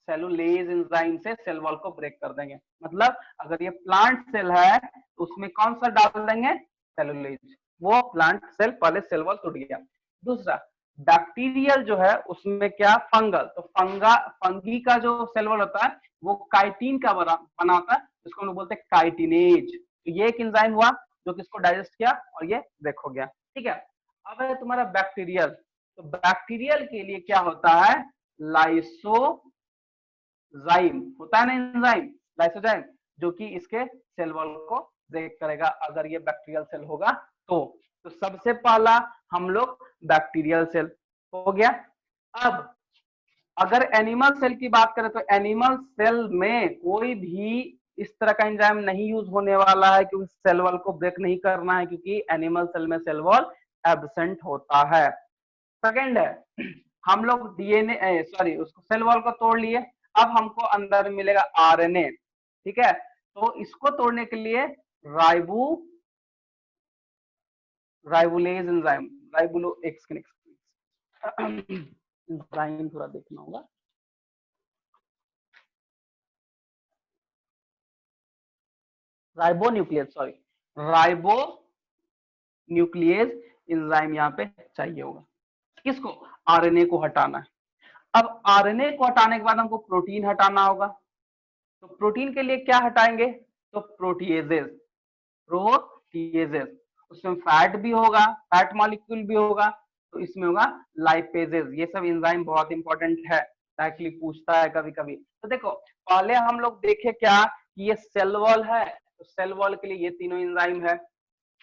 सेलुलेज एंजाइम से सेल वॉल को ब्रेक कर देंगे। मतलब अगर ये प्लांट सेल है तो उसमें कौन सा डाल देंगे, सेलुलेज, वो प्लांट सेल पहले सेल वॉल टूट गया। दूसरा बैक्टीरियल जो है उसमें क्या, फंगल, तो फंगी का जो सेल वॉल होता है वो काइटिन का बना होता है, जिसको हम लोग बोलते हैं काइटिनेज। तो ये एक एंजाइम हुआ जो कि इसको डाइजेस्ट किया और ये ब्रेक हो गया, ठीक है। अब है तुम्हारा बैक्टीरियल, तो बैक्टीरियल के लिए क्या होता है, लाइसोजाइम होता है ना, एंजाइम लाइसोजाइम, जो कि इसके सेल वॉल को ब्रेक करेगा अगर ये बैक्टीरियल सेल होगा तो सबसे पहला हम लोग बैक्टीरियल सेल हो गया। अब अगर एनिमल सेल की बात करें तो एनिमल सेल में कोई भी इस तरह का एंजाइम नहीं यूज होने वाला है, क्योंकि सेल वॉल को ब्रेक नहीं करना है, क्योंकि एनिमल सेल में सेल वॉल एब्सेंट होता है। सेकेंड है, हम लोग डीएनए सॉरी उसको सेल वॉल को तोड़ लिए, अब हमको अंदर मिलेगा आरएनए, ठीक है। तो इसको तोड़ने के लिए राइबोलेज एंजाइम, एंजाइम थोड़ा देखना होगा, ribo nucleus, sorry, ribo nucleus enzyme यहाँ पे चाहिए होगा। किसको? आरएनए को हटाना है। अब आरएनए को हटाने के बाद हमको प्रोटीन हटाना होगा। तो प्रोटीन के लिए क्या हटाएंगे? तो प्रोटीएजेस, प्रोटीएजेस, उसमें फैट भी होगा, फैट मॉलिक्यूल भी होगा, तो इसमें होगा लाइपेजेस। ये सब एंजाइम बहुत इंपॉर्टेंट है, एक्चुअली पूछता है कभी कभी। तो देखो पहले हम लोग देखे क्या कि ये सेल वॉल है, तो सेल वॉल के लिए ये तीनों एंजाइम है,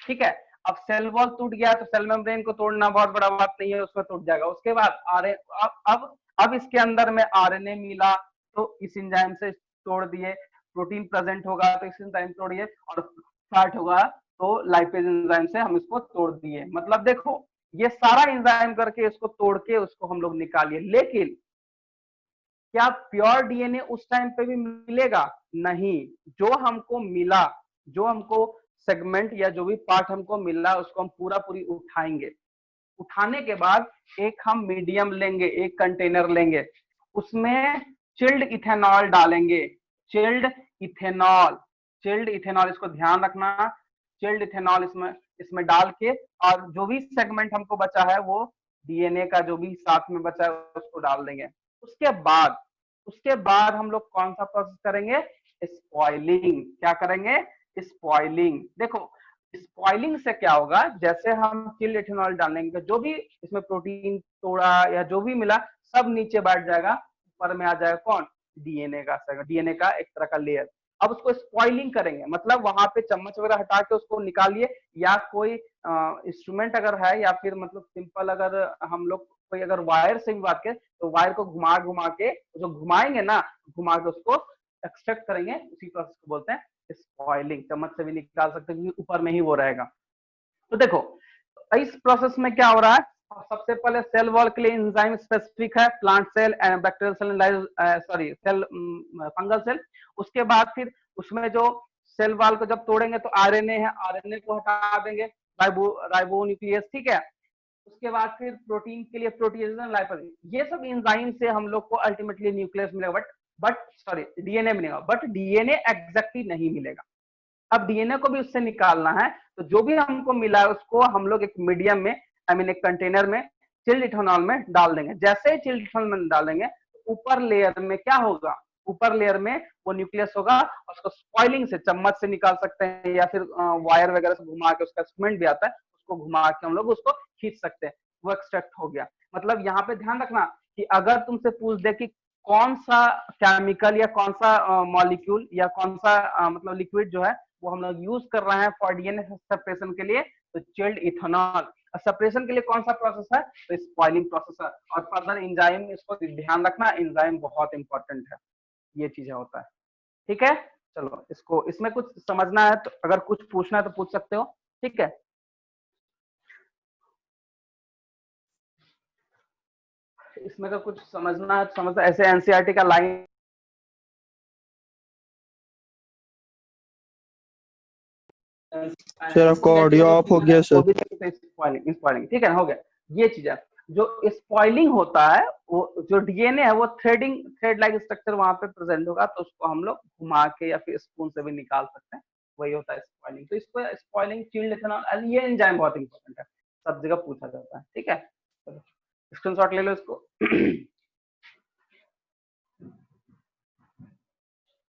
ठीक है। अब सेल वॉल टूट गया तो सेल मेम्ब्रेन को तोड़ना बहुत बड़ा बात नहीं है, उसमें टूट जाएगा। उसके बाद अब इसके अंदर में आरएनए मिला तो इस एंजाइम से तोड़ दिए, प्रोटीन प्रेजेंट होगा तो इस एंजाइम तोड़िए, और फैट होगा तो लाइपेज एंजाइम से हम इसको तोड़ दिए। मतलब देखो ये सारा एंजाइम करके इसको तोड़ के उसको हम लोग निकालिए। लेकिन क्या प्योर डीएनए उस टाइम पे भी मिलेगा? नहीं। जो हमको मिला, जो हमको सेगमेंट या जो भी पार्ट हमको मिला उसको हम पूरा पूरी उठाएंगे। उठाने के बाद एक हम मीडियम लेंगे, एक कंटेनर लेंगे, उसमें चिल्ड इथेनॉल डालेंगे। चिल्ड इथेनॉल, चिल्ड इथेनॉल, इसको ध्यान रखना, चिल्ड इथेनॉल इसमें इसमें डाल के, और जो भी सेगमेंट हमको बचा है वो डीएनए का जो भी साथ में बचा है उसको डाल देंगे। उसके बाद हम लोग कौन सा प्रोसेस करेंगे? स्पॉइलिंग। क्या करेंगे? स्पॉइलिंग। देखो स्पॉइलिंग से क्या होगा, जैसे हम चिल्ड इथेनॉल डालेंगे, जो भी इसमें प्रोटीन तोड़ा या जो भी मिला सब नीचे बैठ जाएगा, ऊपर में आ जाएगा कौन? डीएनए का, डीएनए का एक तरह का लेयर। अब उसको स्पॉइलिंग करेंगे, मतलब वहां पे चम्मच वगैरह हटा के उसको निकालिए, या कोई इंस्ट्रूमेंट अगर है, या फिर मतलब सिंपल अगर हम लोग कोई अगर वायर से भी बात करें तो वायर को घुमा घुमा के, जो घुमाएंगे ना, घुमा के उसको एक्सट्रैक्ट करेंगे, उसी प्रोसेस को बोलते हैं स्पॉइलिंग। चम्मच से भी निकाल सकते हैं क्योंकि ऊपर में ही वो रहेगा। तो देखो इस प्रोसेस में क्या हो रहा है, सबसे पहले सेल वॉल के लिए एंजाइम स्पेसिफिक है, plant cell and bacterial cell, sorry cell, fungal cell. उसके बाद फिर उसमें जो सेल वॉल को जब तोड़ेंगे तो आरएनए है, आरएनए को हटा देंगे, राइबो न्यूक्लियस, ठीक है। उसके बाद फिर प्रोटीन के लिए प्रोटीएज, लाइपेज, ये सब एंजाइम से हम लोग को अल्टीमेटली न्यूक्लियस मिलेगा, बट सॉरी डीएनए मिलेगा, बट डीएनए एग्जैक्टली नहीं मिलेगा। अब डीएनए को भी उससे निकालना है, तो जो भी हमको मिला है उसको हम लोग एक मीडियम में, आई मीन एक कंटेनर में चिल्ड इथेनॉल में डाल देंगे। जैसे ही चिल्ड इथेनॉल में डालेंगे ऊपर लेयर में क्या होगा, ऊपर लेयर में वो न्यूक्लियस होगा, उसको स्पॉइलिंग से चम्मच से निकाल सकते हैं, या फिर वायर वगैरह से घुमा के, उसका इंस्ट्रूमेंट भी आता है, उसको घुमा के हम लोग उसको खींच सकते हैं, वो एक्सट्रैक्ट हो गया। मतलब यहाँ पे ध्यान रखना कि अगर तुमसे पूछ दे कि कौन सा केमिकल या कौन सा मॉलिक्यूल या कौन सा मतलब लिक्विड जो है वो हम लोग यूज कर रहे हैं फॉर डीएनए सेपरेशन के लिए, तो चिल्ड इथेनॉल। सेपरेशन के लिए कौन सा प्रोसेस है? तो स्पॉइलिंग प्रोसेस है। और फर्दर एंजाइम, इसको ध्यान रखना, एंजाइम बहुत इंपॉर्टेंट है, ये चीजें होता है, ठीक है। चलो इसको, इसमें कुछ समझना है तो अगर कुछ पूछना है तो पूछ सकते हो, ठीक है। इसमें अगर कुछ समझना है तो समझना, ऐसे एनसीईआरटी का लाइन सर आपका ऑडियो ऑफ हो गया सर। स्पॉइलिंग, ठीक है, हो गया। ये चीज है, जो स्पॉइलिंग होता है, वो जो डीएनए है वो थ्रेड लाइक स्ट्रक्चर वहां पे प्रेजेंट होगा, तो उसको हम लोग घुमा के या फिर स्पून से भी निकाल सकते हैं, वही होता है स्पॉइलिंग। तो इसको स्पॉइलिंग, चिल्ड इथेनॉल, ये एंजाइम बहुत इंपॉर्टेंट है, सब जगह पूछा जाता है, ठीक है। चलो स्क्रीनशॉट ले लो इसको।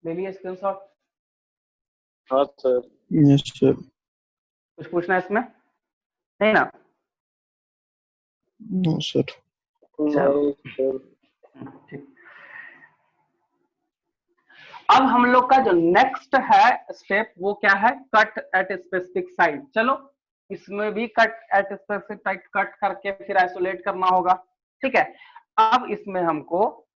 ले लिए स्क्रीनशॉट? हाँ सर। Yes sir. कुछ पूछना है इसमें? नहीं ना? No sir. नहीं सर। ठीक। अब हम लोग का जो नेक्स्ट है स्टेप वो क्या है? Cut eight specific site. चलो इसमें भी cut eight specific site cut करके फिर आइसोलेट करना होगा, ठीक है। अब इसमें हमको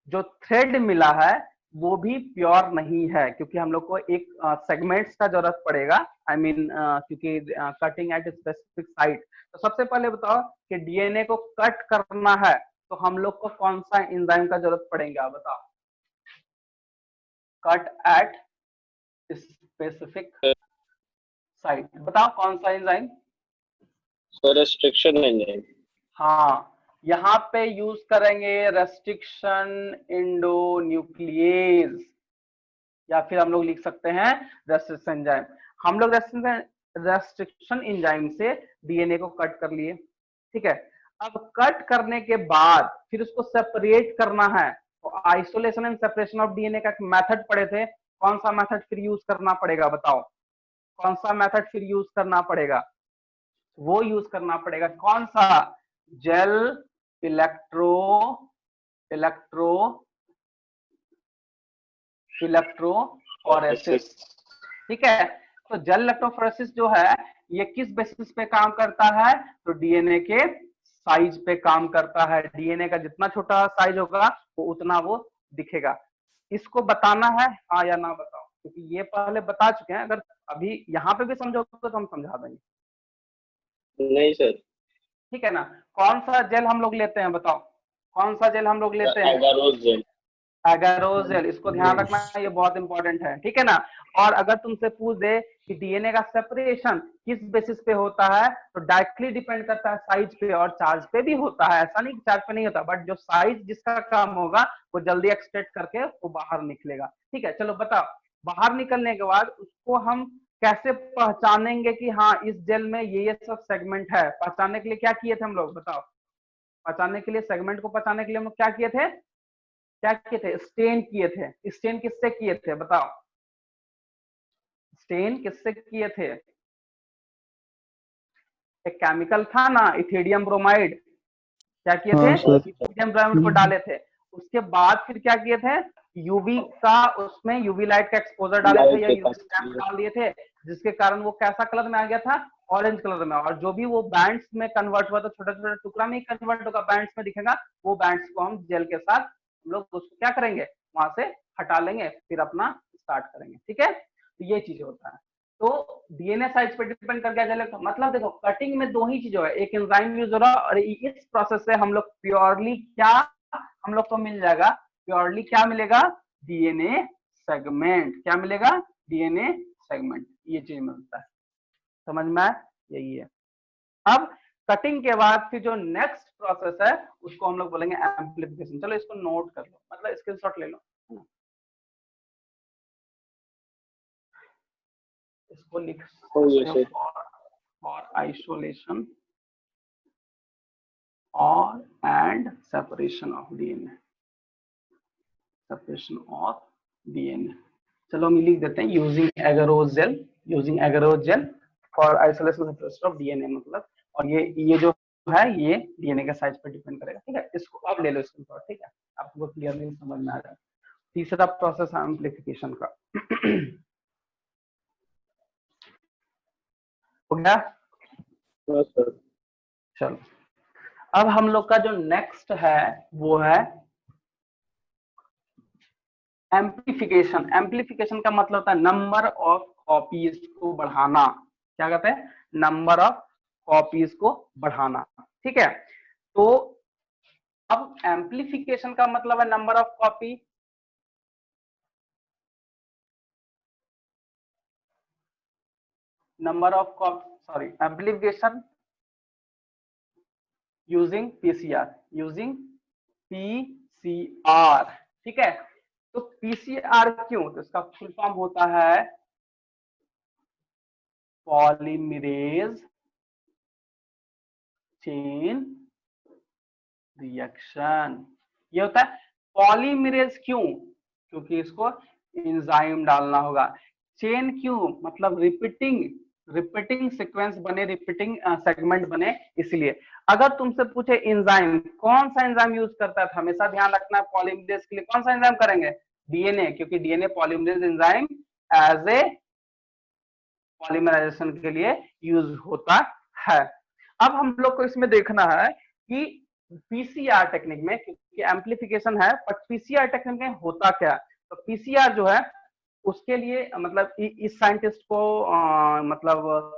जो थ्रेड मिला है वो भी प्योर नहीं है, क्योंकि हम लोग को एक सेगमेंट्स का जरूरत पड़ेगा, आई मीन क्योंकि कटिंग एट स्पेसिफिक साइट। तो सबसे पहले बताओ कि डीएनए को कट करना है तो हम लोग को कौन सा एंजाइम का जरूरत पड़ेगा, बताओ। कट एट स्पेसिफिक साइट, बताओ कौन सा एंजाइम? Sir restriction enzyme. हाँ, यहाँ पे यूज करेंगे रेस्ट्रिक्शन एंडोन्यूक्लिएज, या फिर हम लोग लिख सकते हैं रेस्ट्रिक्शन एंजाइम। हम लोग रेस्ट्रिक्शन एंजाइम से डीएनए को कट कर लिए, ठीक है। अब कट करने के बाद फिर उसको सेपरेट करना है, तो isolation and separation of DNA का मेथड पढ़े थे, कौन सा मेथड फिर यूज करना पड़ेगा बताओ, कौन सा मेथड फिर यूज करना पड़ेगा, वो यूज करना पड़ेगा कौन सा, जेल इलेक्ट्रोफोरेसिस, ठीक है। तो जेल इलेक्ट्रोफोरेसिस जो है ये किस बेसिस पे काम करता है, तो डीएनए के साइज पे काम करता है। डीएनए का जितना छोटा साइज होगा वो उतना वो दिखेगा। इसको बताना है हाँ या ना बताओ, क्योंकि ये पहले बता चुके हैं, अगर अभी यहाँ पे भी समझोगे तो हम समझा देंगे। नहीं सर। ठीक है ना। कौन सा जेल हम लोग लेते हैं बताओ, कौन सा जेल हम लोग लेते हैं, एगारोज जेल। एगारोज जेल, इसको ध्यान रखना है, ये बहुत इंपॉर्टेंट है, ठीक है ना। और अगर तुमसे पूछ दे कि डीएनए का सेपरेशन किस बेसिस पे होता है, तो डायरेक्टली डिपेंड करता है साइज पे और चार्ज पे भी होता है, ऐसा नहीं कि चार्ज पे नहीं होता, बट जो साइज जिसका कम होगा वो जल्दी एक्सट्रैक्ट करके वो बाहर निकलेगा, ठीक है। चलो बताओ, बाहर निकलने के बाद उसको हम कैसे पहचानेंगे कि हाँ इस जेल में ये सब सेगमेंट है। पहचानने के लिए क्या किए थे हम लोग बताओ, पहचानने के लिए, सेगमेंट को पहचानने के लिए हम लोग क्या किए थे, क्या किए थे, स्टेन किए थे। स्टेन किससे किए थे बताओ, स्टेन किससे किए थे, एक केमिकल था ना इथिडियम ब्रोमाइड, क्या किए थे, हाँ सर। इथिडियम ब्रोमाइड को डाले थे। उसके बाद फिर क्या किए थे, यूवी का, उसमें यूवी लाइट का एक्सपोजर डाले थे या यूवी लैंप डाल दिए थे, जिसके कारण वो कैसा कलर में आ गया था, ऑरेंज कलर में। और जो भी वो बैंड्स में कन्वर्ट हुआ, तो छोटे छोटे टुकड़ा में ही कन्वर्ट होगा, बैंड्स में दिखेगा, वो बैंड्स को हम जेल के साथ हम लोग उसको क्या करेंगे, वहां से हटा लेंगे, फिर अपना स्टार्ट करेंगे, ठीक है। तो ये चीज होता है। तो डीएनए साइज पे डिपेंड करके चलेगा, मतलब देखो कटिंग में दो ही चीजें है, एक एंजाइम यूज हो रहा है, और इस प्रोसेस से हम लोग प्योरली क्या हम लोग को मिल जाएगा, प्योरली क्या मिलेगा, डीएनए सेगमेंट। क्या मिलेगा, डीएनए सेगमेंट, ये चीज मिलता है, समझ में आया, यही है। अब कटिंग के बाद फिर जो नेक्स्ट प्रोसेस है उसको हम लोग बोलेंगे एम्प्लीफिकेशन। चलो इसको नोट कर लो, मतलब स्क्रीनशॉट ले लो, इसको लिख सकते हो, फॉर आइसोलेशन और and separation of DNA, separation of DNA. चलो हम लिख देते हैं using agarose gel for isolation separation of DNA, मतलब, और ये जो है ये डीएनए के साइज पर डिपेंड करेगा, ठीक है। इसको आप ले लो स्क्रीनशॉट, ठीक है, आपको क्लियरली समझ में आ जाएगा। तीसरा प्रोसेस है एम्प्लीफिकेशन का। हो गया, चलो अब हम लोग का जो नेक्स्ट है वो है एम्प्लीफिकेशन। एम्प्लीफिकेशन का मतलब होता है नंबर ऑफ कॉपीज को बढ़ाना। क्या कहते हैं, नंबर ऑफ कॉपीज को बढ़ाना, ठीक है। तो अब एम्प्लीफिकेशन का मतलब है number of copy, number of copy, sorry, amplification using PCR, ठीक है। तो पीसीआर क्यों, तो इसका फुल फॉर्म होता है पॉलीमरेज चेन रिएक्शन। ये होता है पॉलीमरेज क्यों, क्योंकि इसको एंजाइम डालना होगा। चेन क्यों, मतलब रिपीटिंग सीक्वेंस बने, रिपीटिंग सेगमेंट बने, इसलिए। अगर तुमसे पूछे एंजाइम, कौन सा एंजाइम यूज करता है, हमेशा ध्यान रखना है पॉलीमरेज के लिए कौन सा एंजाइम करेंगे, डीएनए, क्योंकि DNA polymerase enzyme as a polymerization के लिए यूज होता है। अब हम लोग को इसमें देखना है कि पीसीआर टेक्निक में, क्योंकि एम्प्लीफिकेशन है, पर पीसीआर टेक्निक में होता क्या है। तो पीसीआर जो है उसके लिए मतलब इस साइंटिस्ट को मतलब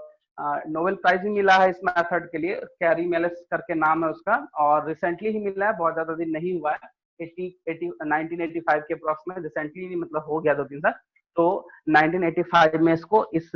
नोबेल प्राइज भी मिला है इस मेथड के लिए, कैरी मेलिस करके नाम है उसका, और रिसेंटली ही मिला है, बहुत ज्यादा दिन नहीं हुआ है, 1985 के अप्रॉक्स में, रिसेंटली मतलब हो गया 2-3 साल। तो 1985 में इसको इस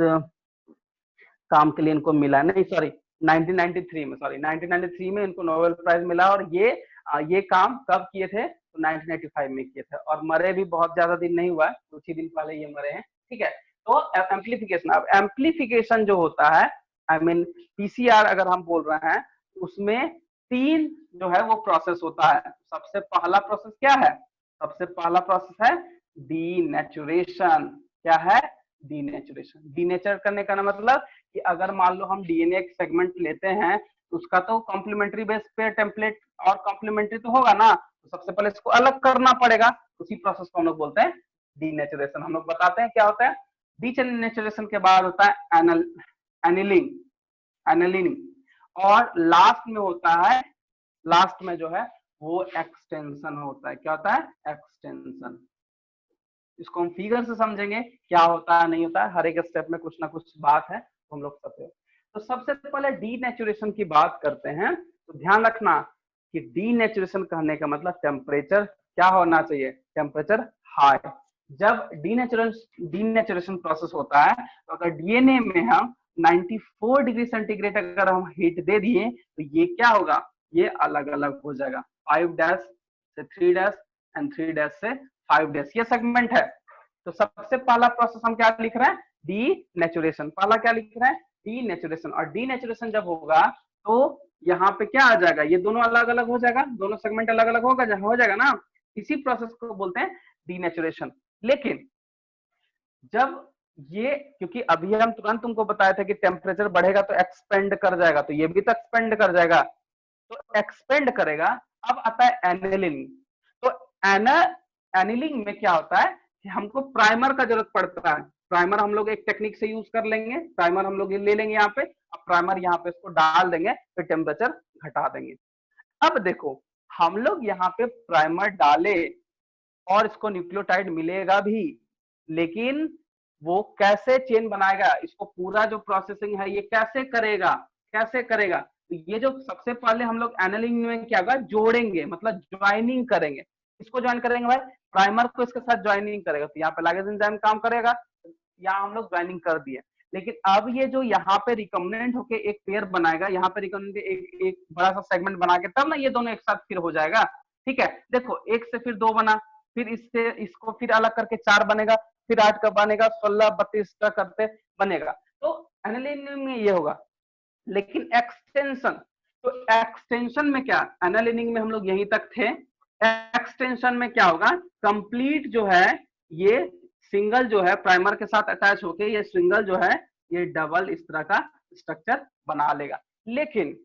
काम के लिए इनको मिला, नहीं सॉरी 1993 में, सॉरी 1993 में इनको नोबेल प्राइज मिला। और ये काम कब किए थे, तो 1985 में किए थे, और मरे भी बहुत ज्यादा दिन नहीं हुआ है, कुछ ही दिन पहले ये मरे हैं। ठीक है, तो एम्पलीफिकेशन, अब एम्पलीफिकेशन जो होता है, आई मीन पीसीआर अगर हम बोल रहे हैं, उसमें 3 जो है वो प्रोसेस होता है। सबसे पहला प्रोसेस क्या है? सबसे पहला प्रोसेस है डीनेचुरेशन। क्या है? डीनेचुरेशन। डीनेचर करने का मतलब कि अगर मान लो हम डीएनए एक सेगमेंट लेते हैं, तो उसका तो कॉम्प्लीमेंट्री बेस पे टेम्पलेट और कॉम्प्लीमेंट्री तो होगा ना, तो सबसे पहले इसको अलग करना पड़ेगा। उसी प्रोसेस को हम लोग बोलते हैं डीनेचुरेशन। हम लोग बताते हैं क्या होता है। डीनेचुरेशन के बाद होता है एनिलिंग, एनिलिंग, और लास्ट में होता है, लास्ट में जो है वो एक्सटेंशन होता है। क्या होता है? एक्सटेंशन। इसको हम फिगर से समझेंगे क्या होता है नहीं होता है, हर एक स्टेप में कुछ ना कुछ बात है, तो हम लोग सब। तो सबसे पहले डीनेचुरेशन की बात करते हैं, तो ध्यान रखना कि डीनेचुरेशन कहने का मतलब टेम्परेचर क्या होना चाहिए? Temperature high. जब डीनेचुरेशन प्रोसेस होता है, तो अगर डीएनए में हम 94 डिग्री सेंटीग्रेड अगर हम हीट दे दिए, तो ये क्या होगा? ये अलग अलग हो जाएगा। 5' से 3' एंड 3' से 5', ये सेगमेंट है। तो सबसे पहला प्रोसेस हम क्या लिख रहे हैं? डीनेचुरेशन। पहला क्या लिख रहे हैं? डीनेचुरेशन। और डीनेचुरेशन जब होगा तो यहाँ पे क्या आ जाएगा? ये दोनों अलग अलग हो जाएगा, दोनों सेगमेंट अलग अलग होगा, जहां हो जाएगा ना, इसी प्रोसेस को बोलते हैं डीनेचुरेशन। लेकिन जब ये, क्योंकि अभी हम तुरंत तुमको बताया था कि टेम्परेचर बढ़ेगा तो एक्सपेंड कर जाएगा, तो ये भी तो एक्सपेंड कर जाएगा, तो एक्सपेंड करेगा। अब आता है एनिलिंग। तो एनिलिंग में क्या होता है कि हमको प्राइमर का जरूरत पड़ता है। प्राइमर हम लोग एक टेक्निक से यूज कर लेंगे, प्राइमर हम लोग ले लेंगे यहाँ पे, अब प्राइमर यहाँ पे इसको डाल देंगे, फिर टेम्परेचर घटा देंगे। अब देखो, हम लोग यहाँ पे प्राइमर डाले और इसको न्यूक्लियोटाइड मिलेगा भी, लेकिन वो कैसे चेन बनाएगा? इसको पूरा जो प्रोसेसिंग है ये कैसे करेगा? कैसे करेगा? तो ये जो सबसे पहले हम लोग एनालिंग में क्या होगा? जोड़ेंगे, मतलब ज्वाइनिंग करेंगे। इसको ज्वाइन करेंगे भाई, प्राइमर को इसके साथ ज्वाइनिंग करेगा, तो यहाँ पे लागेज एंजाइम काम करेगा। यहाँ हम लोग ज्वाइनिंग कर दिए, लेकिन अब ये जो यहाँ पे रिकम्बिनेंट होके एक पेयर बनाएगा, यहाँ पे रिकम्बिनेंट एक बड़ा सा सेगमेंट बना के, तब ना ये दोनों एक साथ फिर हो जाएगा। ठीक है, देखो, एक से फिर 2 बना, फिर इससे इसको फिर अलग करके 4 बनेगा, फिर 8 का बनेगा, 16, 32 का करते बनेगा। तो एनालिनिंग में ये होगा। लेकिन एक्सटेंशन, तो एक्सटेंशन में क्या? एनालिनिंग में हम लोग यहीं तक थे। एक्सटेंशन में क्या होगा? कंप्लीट जो है ये सिंगल जो है प्राइमर के साथ अटैच होके, ये सिंगल जो है ये डबल इस तरह का स्ट्रक्चर बना लेगा। लेकिन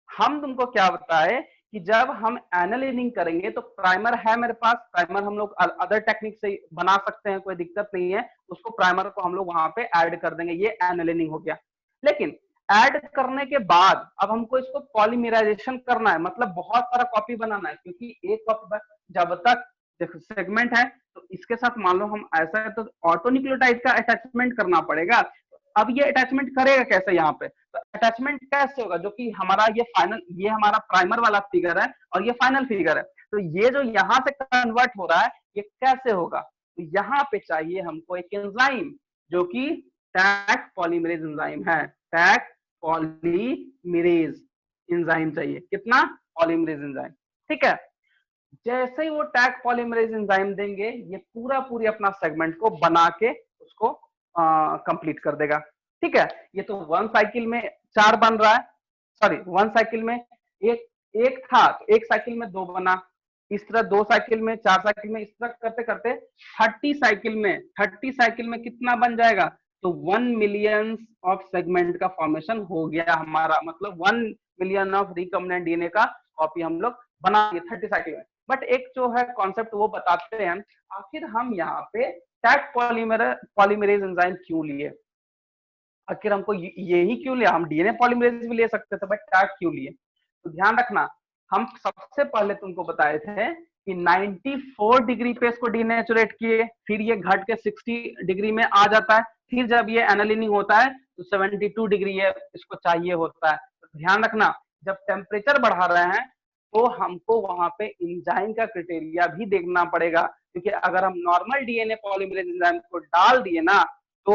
हम तुमको क्या बताए कि जब हम एनालिनिंग करेंगे तो प्राइमर है मेरे पास, प्राइमर हम लोग अदर टेक्निक से बना सकते हैं, कोई दिक्कत नहीं है, उसको प्राइमर को हम लोग वहां पे ऐड कर देंगे, ये एनालिनिंग हो गया। लेकिन ऐड करने के बाद अब हमको इसको पॉलीमराइजेशन करना है, मतलब बहुत सारा कॉपी बनाना है, क्योंकि एक कॉपी जब तक सेगमेंट है तो इसके साथ मान लो हम ऐसा है तो ऑटो न्यूक्लियोटाइड का अटैचमेंट करना पड़ेगा। अब ये अटैचमेंट करेगा कैसे? यहाँ पे तो अटैचमेंट कैसे होगा? जो कि हमारा ये फाइनल, ये हमारा प्राइमर वाला फिगर है और ये फाइनल फिगर है, तो ये जो यहाँ से कन्वर्ट हो रहा है ये कैसे होगा? तो यहाँ पे चाहिए हमको एक एंजाइम जो कि टैग पॉलीमरेज एंजाइम है। टैग पॉलीमरेज एंजाइम चाहिए। कितना? Polymerase enzyme. ठीक है, जैसे ही वो टैग पॉलीमरेज एंजाइम देंगे, ये पूरी अपना सेगमेंट को बना के उसको कंप्लीट कर देगा। ठीक है, ये तो 1 साइकिल में 4 बन रहा है, सॉरी 1 साइकिल में एक था, एक साइकिल में 2 बना, इस तरह 2 साइकिल में, 4 साइकिल में, इस तरह करते करते 30 साइकिल में कितना बन जाएगा? तो 1 मिलियन ऑफ सेगमेंट का फॉर्मेशन हो गया हमारा, मतलब 1 मिलियन ऑफ रिकम्बिनेंट डीएनए का कॉपी हम लोग बना दिए 30 साइकिल में। बट एक जो है कॉन्सेप्ट वो बताते हैं, आखिर हम यहाँ पे टैग पॉलीमरेज एंजाइम क्यों लिए? आखिर हमको यही क्यों लिया? हम डीएनए पॉलीमरेज भी ले सकते थे, बट टैग क्यों लिए? तो ध्यान रखना, हम सबसे पहले तुमको बताए थे कि 94 डिग्री पे इसको डीनेचुरेट किए, फिर ये घट के 60 डिग्री में आ जाता है, फिर जब ये एनालिनिंग होता है तो 72 डिग्री ये इसको चाहिए होता है। तो ध्यान रखना, जब टेम्परेचर बढ़ा रहे हैं तो हमको वहां पे एंजाइम का क्राइटेरिया भी देखना पड़ेगा, क्योंकि अगर हम नॉर्मल डीएनए पॉलीमरेज एंजाइम को डाल दिए ना, तो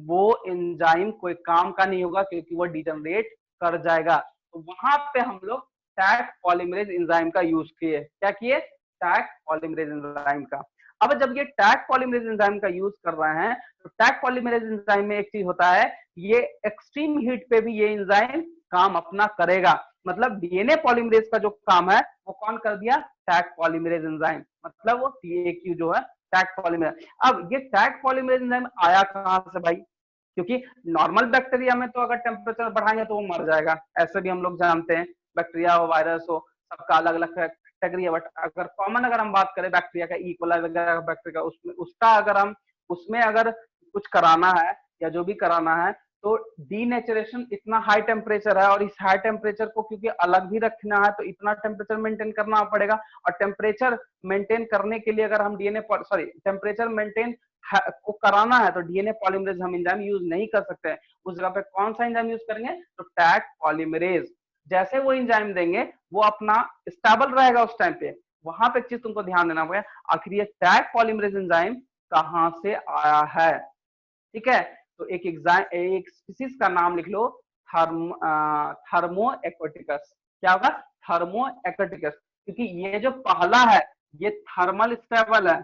वो एंजाइम कोई काम का नहीं होगा, क्योंकि वो डिजनरेट कर जाएगा। तो वहां पे हम लोग टैग पॉलीमरेज एंजाइम का यूज किए। क्या किए? टैग पॉलीमरेज एंजाइम का। अब जब ये टैग पॉलीमरेज एंजाइम का यूज कर रहे हैं तो टैग पॉलीमरेज एंजाइम में एक चीज होता है, ये एक्सट्रीम हीट पे भी ये एंजाइम काम अपना करेगा। मतलब डीएनए पॉलीमरेज का जो काम है वो कौन कर दिया, टैग पॉलीमरेज एंजाइम, मतलब वो टीएक्यू जो है टैग पॉलीमरेज। अब ये टैग पॉलीमरेज एंजाइम आया कहां से भाई, क्योंकि नॉर्मल बैक्टीरिया में तो अगर टेम्परेचर बढ़ाएंगे तो वो मर जाएगा, ऐसे भी हम लोग जानते हैं, बैक्टीरिया हो वायरस हो सबका अलग अलग कैटेगरी है। बट अगर कॉमन अगर हम बात करें बैक्टीरिया का, इकोलाई वगैरह बैक्टीरिया का, उसमें उसका अगर हम उसमें अगर कुछ कराना है या जो भी कराना है तो डीनेचुरेशन इतना हाई टेम्परेचर है, और इस हाई टेम्परेचर को क्योंकि अलग भी रखना है तो इतना टेम्परेचर मेंटेन करना पड़ेगा। और टेम्परेचर मेंटेन करने के लिए अगर हम डीएनए सॉरी टेम्परेचर मेंटेन को कराना है तो डीएनए पॉलीमरेज हम एंजाइम यूज नहीं कर सकते हैं। उस जगह पे कौन सा एंजाइम यूज करेंगे, तो टैग पॉलीमरेज। जैसे वो एंजाइम देंगे वो अपना स्टेबल रहेगा उस टाइम पे। वहां पे एक चीज तुमको ध्यान देना पड़ेगा, आखिर ये टैग पॉलीमरेज एंजाइम कहां से आया है। ठीक है, तो एक स्पीसीज का नाम लिख लो, थर्मो एक्वाटिकस। क्या होगा, थर्मो एक्वाटिकस, क्योंकि ये जो पहला है ये थर्मल स्टेबल है,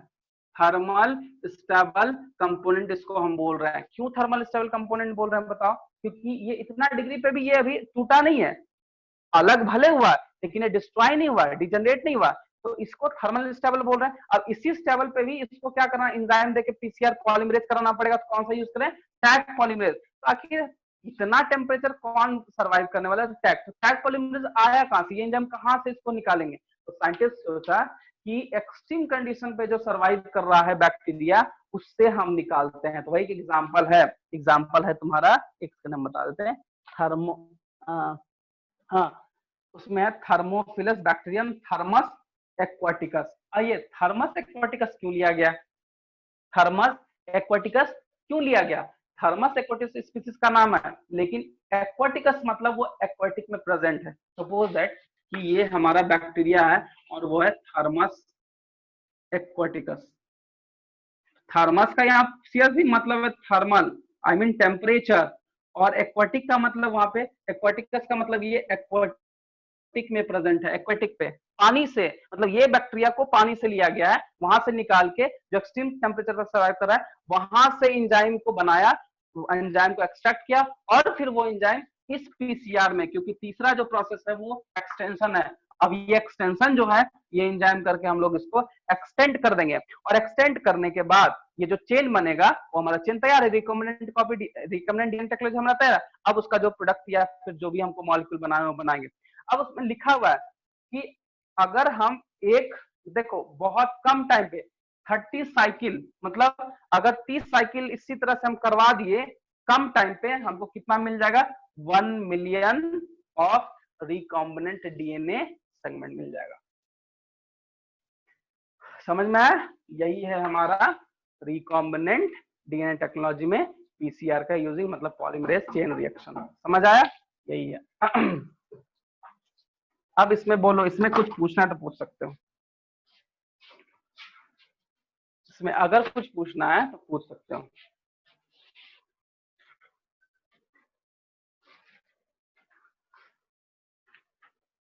थर्मल स्टेबल कंपोनेंट इसको हम बोल रहे हैं। क्यों थर्मल स्टेबल कंपोनेंट बोल रहे हैं बताओ, क्योंकि ये इतना डिग्री पे भी ये अभी टूटा नहीं है, अलग भले हुआ लेकिन ये डिस्ट्रॉय नहीं हुआ, डिजनरेट नहीं हुआ, तो इसको थर्मल स्टेबल बोल रहे हैं। अब इसी स्टेबल पे भी इसको क्या करना, एंजाइम देके पीसीआर पॉलीमरेज कराना पड़ेगा, तो कौन सा यूज करें, टैग पॉलीमरेज। तो आखिर इतना टेम्परेचर कौन सर्वाइव करने वाला है, टैग। तो टैग पॉलीमरेज आया कहां से, ये एंजाइम कहां से इसको निकालेंगे, तो साइंटिस्ट सोचा कि एक्सट्रीम कंडीशन पे जो सर्वाइव कर रहा है बैक्टीरिया उससे हम निकालते हैं। तो वही एग्जाम्पल है तुम्हारा, एक नाम बता देते हैं, थर्मो हाँ उसमें है थर्मोफिलस बैक्टीरियम थर्मस एक्वाटिकस। आइए थर्मस एक्वाटिकस क्यों लिया गया, थर्मस एक्वाटिकस क्यों लिया गया, थर्मस एक्वाटिकस स्पीसीज का नाम है, लेकिन एक्वाटिकस मतलब वो एक्वाटिक में प्रेजेंट है। सपोज दैट कि ये हमारा बैक्टीरिया है और वो है थर्मस एक्वाटिकस। थर्मस का यहाँ सीरियसली मतलब है थर्मल, आई मीन टेम्परेचर, और एक्वाटिक का मतलब वहां पे एक्वाटिकस का मतलब ये एक्वाटिक में प्रेजेंट है, एक्वाटिक पे पानी से, मतलब ये बैक्टीरिया को पानी से लिया गया है, वहां से निकाल के जो एक्सट्रीम टेम्परेचर पर सर्वाइव कर रहा है वहां से एंजाइम को बनाया, एंजाइम को एक्सट्रैक्ट किया, और फिर वो एंजाइम इस पीसीआर में, क्योंकि तीसरा जो प्रोसेस है वो एक्सटेंशन है, अब ये एक्सटेंशन जो है ये एंजाइम करके हम लोग इसको एक्सटेंड कर देंगे, और एक्सटेंड करने के बाद ये जो चेन बनेगा वो हमारा चेन तैयार है, recombinant copy recombinant DNA technology हमारा तैयार है। अब उसका जो प्रोडक्ट या फिर जो भी हमको मॉलिक्यूल बनाना है वो बनाएंगे। अब उसमें लिखा हुआ है कि अगर हम एक, देखो बहुत कम टाइम पे 30 साइकिल, मतलब अगर 30 साइकिल इसी तरह से हम करवा दिए कम टाइम पे, हमको कितना मिल जाएगा, 1 million of recombinant DNA segment मिल जाएगा। समझ में आया, यही है हमारा रिकॉम्बिनेंट डीएनए टेक्नोलॉजी में पीसीआर का यूजिंग, मतलब पॉलीमरेज चेन रिएक्शन। समझ आया, यही है। अब इसमें बोलो, इसमें कुछ पूछना है तो पूछ सकते हो, इसमें अगर कुछ पूछना है तो पूछ सकते हो।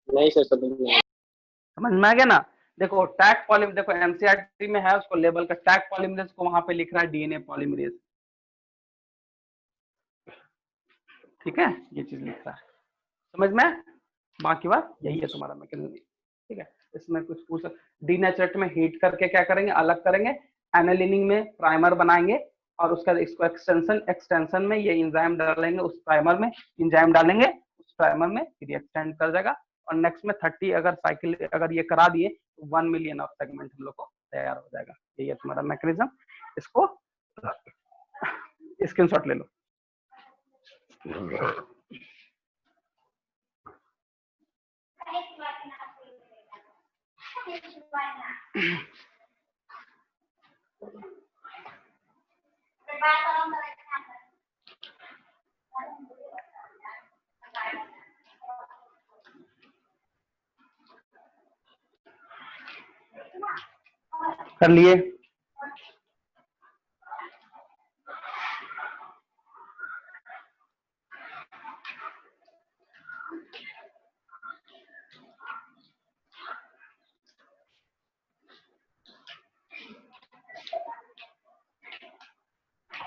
नहीं सर, समझ में आ गया ना। देखो टैग पॉलीमरेज, देखो एनसीईआरटी में है उसको लेबल का, टैग पॉलीमरेज को वहां पे लिख रहा है डीएनए पॉलीमरेज, ठीक है, ये चीज लिख रहा है, समझ में। बाकी बात यही है तुम्हारा मैकेनिज्म, ठीक है। इसमें कुछ पूछ, डीनेचरेट में हीट करके क्या करेंगे, अलग करेंगे, एनालिनिंग में प्राइमर बनाएंगे, और उसका इसको एक्सटेंशन में ये एंजाइम डालेंगे, उस प्राइमर में एंजाइम डालेंगे, उस प्राइमर में फिर एक्सटेंड कर जाएगा, और नेक्स्ट में 30 अगर साइकिल अगर ये करा दिए तो 1 मिलियन ऑफ सेगमेंट हम लोग को तैयार हो जाएगा। यही है तुम्हारा मैकेनिज्म, इसको स्क्रीनशॉट ले लो। कर लिए,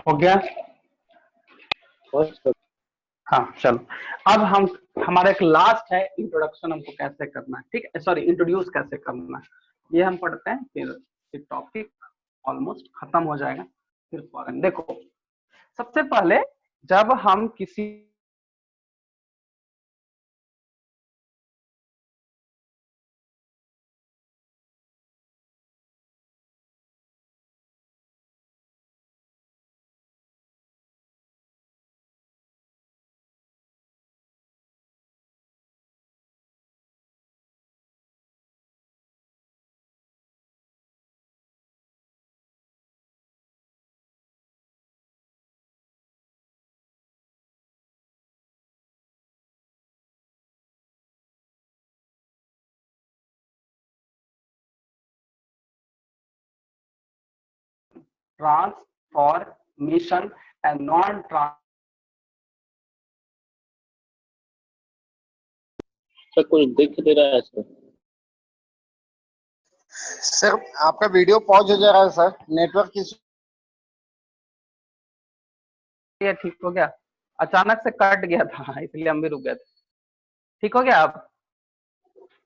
हो गया? और सर हाँ चलो, अब हम हमारा एक लास्ट है इंट्रोडक्शन, हमको कैसे करना है, ठीक है, सॉरी इंट्रोड्यूस कैसे करना है, ये हम पढ़ते हैं, फिर टॉपिक ऑलमोस्ट खत्म हो जाएगा। फिर फॉरेन देखो, सबसे पहले जब हम किसी transformation and non trans sir कुछ दिख नहीं रहा है सर। सर आपका वीडियो पॉज हो जा रहा है सर, नेटवर्क इशू। ये ठीक हो गया? अचानक से कट गया था इसलिए हम भी रुक गए थे। ठीक हो गया अब?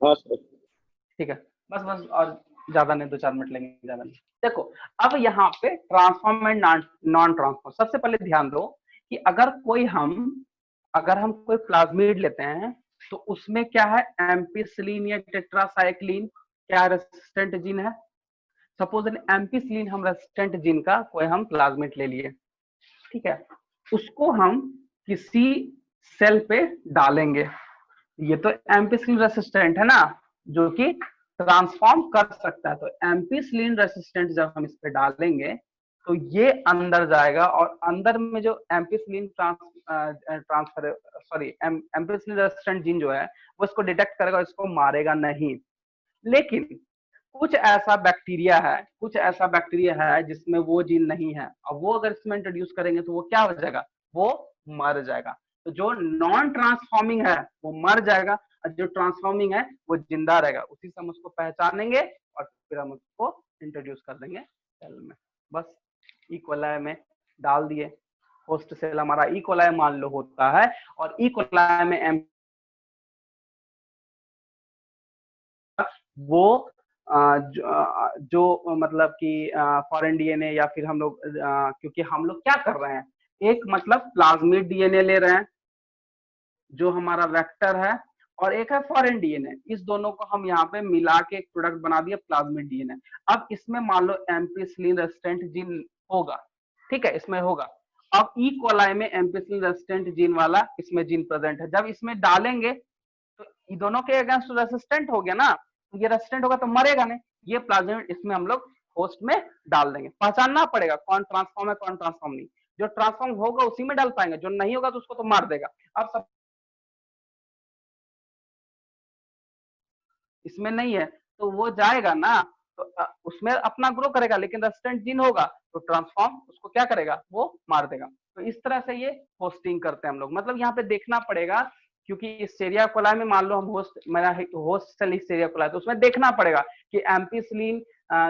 हाँ सर। ठीक है, बस बस और ज्यादा नहीं, 2-4 मिनट लेंगे, ज्यादा नहीं। देखो, अब यहाँ पे ट्रांसफॉर्म एंड नॉन ट्रांसफॉर्म, सबसे पहले ध्यान दो कि अगर हम कोई प्लाज्मिड लेते हैं तो उसमें क्या है, एम्पिसिलिन या टेट्रासाइक्लिन क्या रेसिस्टेंट जीन है। सपोज एम्पिसिलिन हम रेसिस्टेंट जीन का कोई हम प्लाज्मिड ले लिए, ठीक है, उसको हम किसी सेल पे डालेंगे, ये तो एम्पिसिलिन रेसिस्टेंट है ना, जो कि ट्रांसफॉर्म कर सकता है। तो एम्पिसिलिन रेसिस्टेंट जब हम इस पे डालेंगे तो ये अंदर जाएगा और अंदर में जो ampicillin transfer sorry ampicillin resistant gene जो है वो इसको डिटेक्ट करेगा, इसको मारेगा नहीं। लेकिन कुछ ऐसा बैक्टीरिया है जिसमें वो जीन नहीं है, और वो अगर इसमें इंट्रोड्यूस करेंगे तो वो क्या हो जाएगा, वो मर जाएगा। तो जो नॉन ट्रांसफॉर्मिंग है वो मर जाएगा, और जो ट्रांसफॉर्मिंग है वो जिंदा रहेगा। उसी से हम उसको पहचानेंगे और फिर हम उसको इंट्रोड्यूस कर देंगे सेल में। बस इकोलाई में डाल दिए, होस्ट सेल हमारा इकोलाई मान लो होता है, और इकोलाई में वो जो मतलब कि फॉरेन डीएनए या फिर हम लोग क्योंकि हम लोग क्या कर रहे हैं, एक मतलब प्लाज्मिड डीएनए ले रहे हैं जो हमारा वेक्टर है, और एक है फॉरेन डीएनए, इस दोनों को हम यहाँ पे मिला के एक प्रोडक्ट बना दिया प्लाज्मिड डीएनए। अब इसमें मान लो एम्पिसिलिन रेसिस्टेंट जीन होगा, ठीक है, इसमें होगा। अब ई कोलाई में एम्पिसिलिन रेसिस्टेंट जीन वाला इसमें जीन प्रेजेंट है, जब इसमें डालेंगे तो ये दोनों के अगेंस्ट रेसिस्टेंट हो गया ना, तो ये रेसिस्टेंट होगा तो मरेगा नहीं। ये प्लाज्मिड इसमें हम लोग होस्ट में डाल देंगे, पहचानना पड़ेगा कौन ट्रांसफॉर्म है कौन ट्रांसफॉर्म नहीं। जो ट्रांसफॉर्म होगा उसी में डाल पाएंगे, जो नहीं होगा तो उसको तो मार देगा। अब सब इसमें नहीं है तो वो जाएगा ना, तो उसमें अपना ग्रो करेगा, लेकिन रेसिस्टेंट जीन होगा तो ट्रांसफॉर्म उसको क्या करेगा, वो मार देगा। तो इस तरह से ये होस्टिंग करते हैं हम लोग। मतलब यहाँ पे देखना पड़ेगा, क्योंकि इस सेरिया कोलाई में मान लो हम मेरा होस्ट सेल इस सेरिया कोलाई, तो उसमें देखना पड़ेगा कि एम्पिसिलिन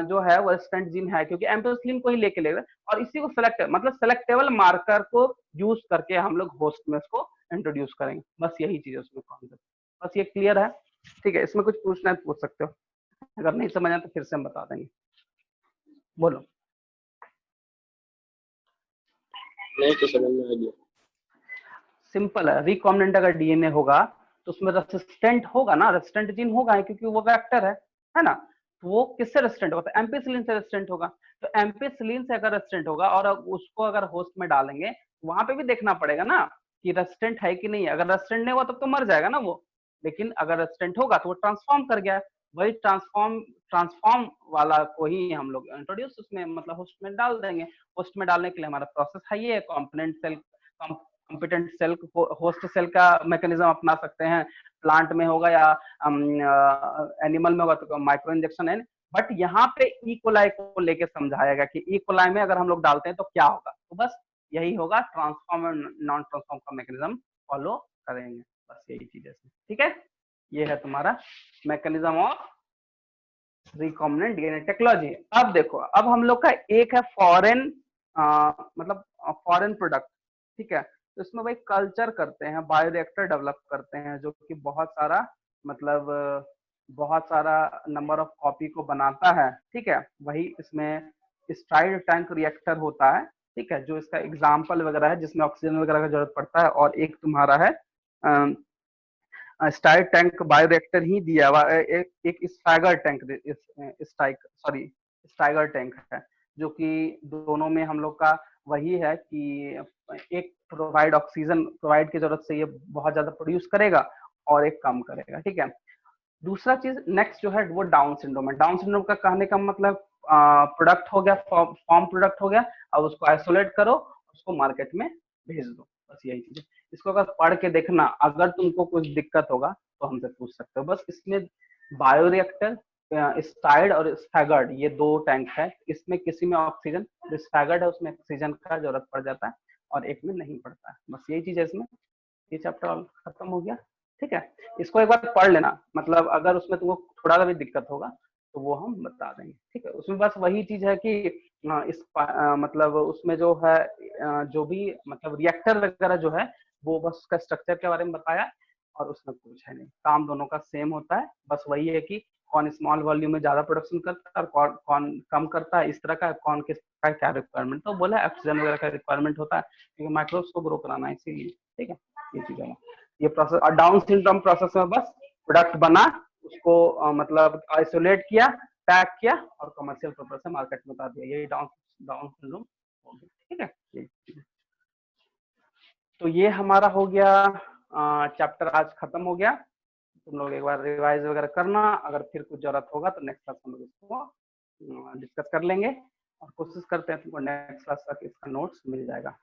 जो है वो रेसिस्टेंट जीन है, क्योंकि एम्पिसिलिन को ही लेके ले, और इसी को सेलेक्टेबल मार्कर को यूज करके हम लोग होस्ट में उसको इंट्रोड्यूस करेंगे। बस यही चीज है उसमें कॉन्सेप्ट। बस ये क्लियर है? ठीक है, इसमें कुछ पूछना है तो पूछ सकते हो, अगर नहीं समझ आया तो फिर से हम बता देंगे। बोलो। नहीं तो समझ में आ गया। सिंपल है, रिकॉम्बिनेंट अगर डीएनए होगा तो उसमें रेसिस्टेंट होगा ना, रेसिस्टेंट जीन होगा, क्योंकि वो वेक्टर है ना। तो वो किससे रेसिस्टेंट होगा, तो एम्पिसिलिन से रेसिस्टेंट होगा। तो एम्पिसिलिन से अगर रेसिस्टेंट होगा और उसको अगर होस्ट में डालेंगे, वहां पे भी देखना पड़ेगा ना कि रेसिस्टेंट है कि नहीं है। अगर रेसिस्टेंट नहीं हुआ तब तो मर जाएगा ना वो, लेकिन अगर रेसिस्टेंट होगा तो वो ट्रांसफॉर्म कर गया। वही ट्रांसफॉर्म वाला को ही हम लोग इंट्रोड्यूस उसमें मतलब होस्ट में डाल देंगे। होस्ट में डालने के लिए हमारा प्रोसेस है ये, component cell competent cell host cell का मैकेनिज्म अपना सकते हैं, प्लांट में होगा या एनिमल में होगा तो माइक्रो इंजेक्शन है। बट यहाँ पे ई कोलाई को लेके समझाएगा कि ई कोलाई में अगर हम लोग डालते हैं तो क्या होगा। तो बस यही होगा, ट्रांसफॉर्म और नॉन ट्रांसफॉर्म का मैकेनिज्म फॉलो करेंगे, बस यही चीज है। ठीक है, ये है तुम्हारा mechanism of recombinant DNA technology. अब देखो, अब हम लोग का एक है फॉरेन मतलब फॉरेन प्रोडक्ट, ठीक है। तो इसमें भाई कल्चर करते हैं, बायोरिएक्टर डेवलप करते हैं जो कि बहुत सारा मतलब बहुत सारा नंबर ऑफ कॉपी को बनाता है, ठीक है। वही इसमें स्टाइल टैंक रिएक्टर होता है, ठीक है, जो इसका एग्जाम्पल वगैरह है जिसमें ऑक्सीजन वगैरह का जरूरत पड़ता है। और एक तुम्हारा है स्टाइल टैंक बायोरिएक्टर ही दिया हुआ, एक स्टाइगर टैंक, स्टाइगर टैंक है, जो कि दोनों में हम लोग का वही है कि एक प्रोवाइड ऑक्सीजन प्रोवाइड की जरूरत से ये बहुत ज्यादा प्रोड्यूस करेगा और एक कम करेगा, ठीक है। दूसरा चीज नेक्स्ट जो है वो डाउन सिंड्रोम है। डाउन सिंड्रोम का कहने का मतलब प्रोडक्ट हो गया, फॉर्म प्रोडक्ट हो गया, अब उसको आइसोलेट करो, उसको मार्केट में भेज दो, बस यही चीज है। इसको अगर पढ़ के देखना, अगर तुमको कुछ दिक्कत होगा तो हमसे पूछ सकते हो। बस इसमें बायोरिएक्टर, स्टाइर्ड और स्टैगर्ड, ये दो टैंक है। इसमें किसी में ऑक्सीजन, जो स्टैगर्ड है उसमें ऑक्सीजन का जरूरत पड़ जाता है और एक में नहीं पड़ता है, बस यही चीज है इसमें। ये चैप्टर खत्म हो गया, ठीक है। इसको एक बार पढ़ लेना, मतलब अगर उसमें तुमको थोड़ा सा भी दिक्कत होगा तो वो हम बता देंगे, ठीक है। उसमें बस वही चीज है कि मतलब उसमें जो है जो भी मतलब रिएक्टर वगैरह जो है वो बस उसका स्ट्रक्चर के बारे में बताया और उसमें कुछ है नहीं, काम दोनों का सेम होता है। बस वही है कि कौन स्मॉल वॉल्यूम में ज्यादा प्रोडक्शन करता है और कौन कौन कम करता है, इस तरह का कौन किस का क्या रिक्वायरमेंट। तो बोला ऑक्सीजन वगैरह का रिक्वायरमेंट होता है क्योंकि माइक्रोब्स को ग्रो कराना है, इसीलिए, ठीक है। ये चीज है, ये प्रोसेस। और डाउन सिंड्रोम प्रोसेस में बस प्रोडक्ट बना, उसको मतलब आइसोलेट किया, पैक किया और कमर्शियल पर्पज से मार्केट में उतार दिया, यही डाउन डाउन सिंड्रोम हो गया, ठीक है। तो ये हमारा हो गया चैप्टर, आज खत्म हो गया। तुम लोग एक बार रिवाइज वगैरह करना, अगर फिर कुछ जरूरत होगा तो नेक्स्ट क्लास हम लोग इसको डिस्कस कर लेंगे और कोशिश करते हैं तुमको नेक्स्ट क्लास तक इसका नोट्स मिल जाएगा।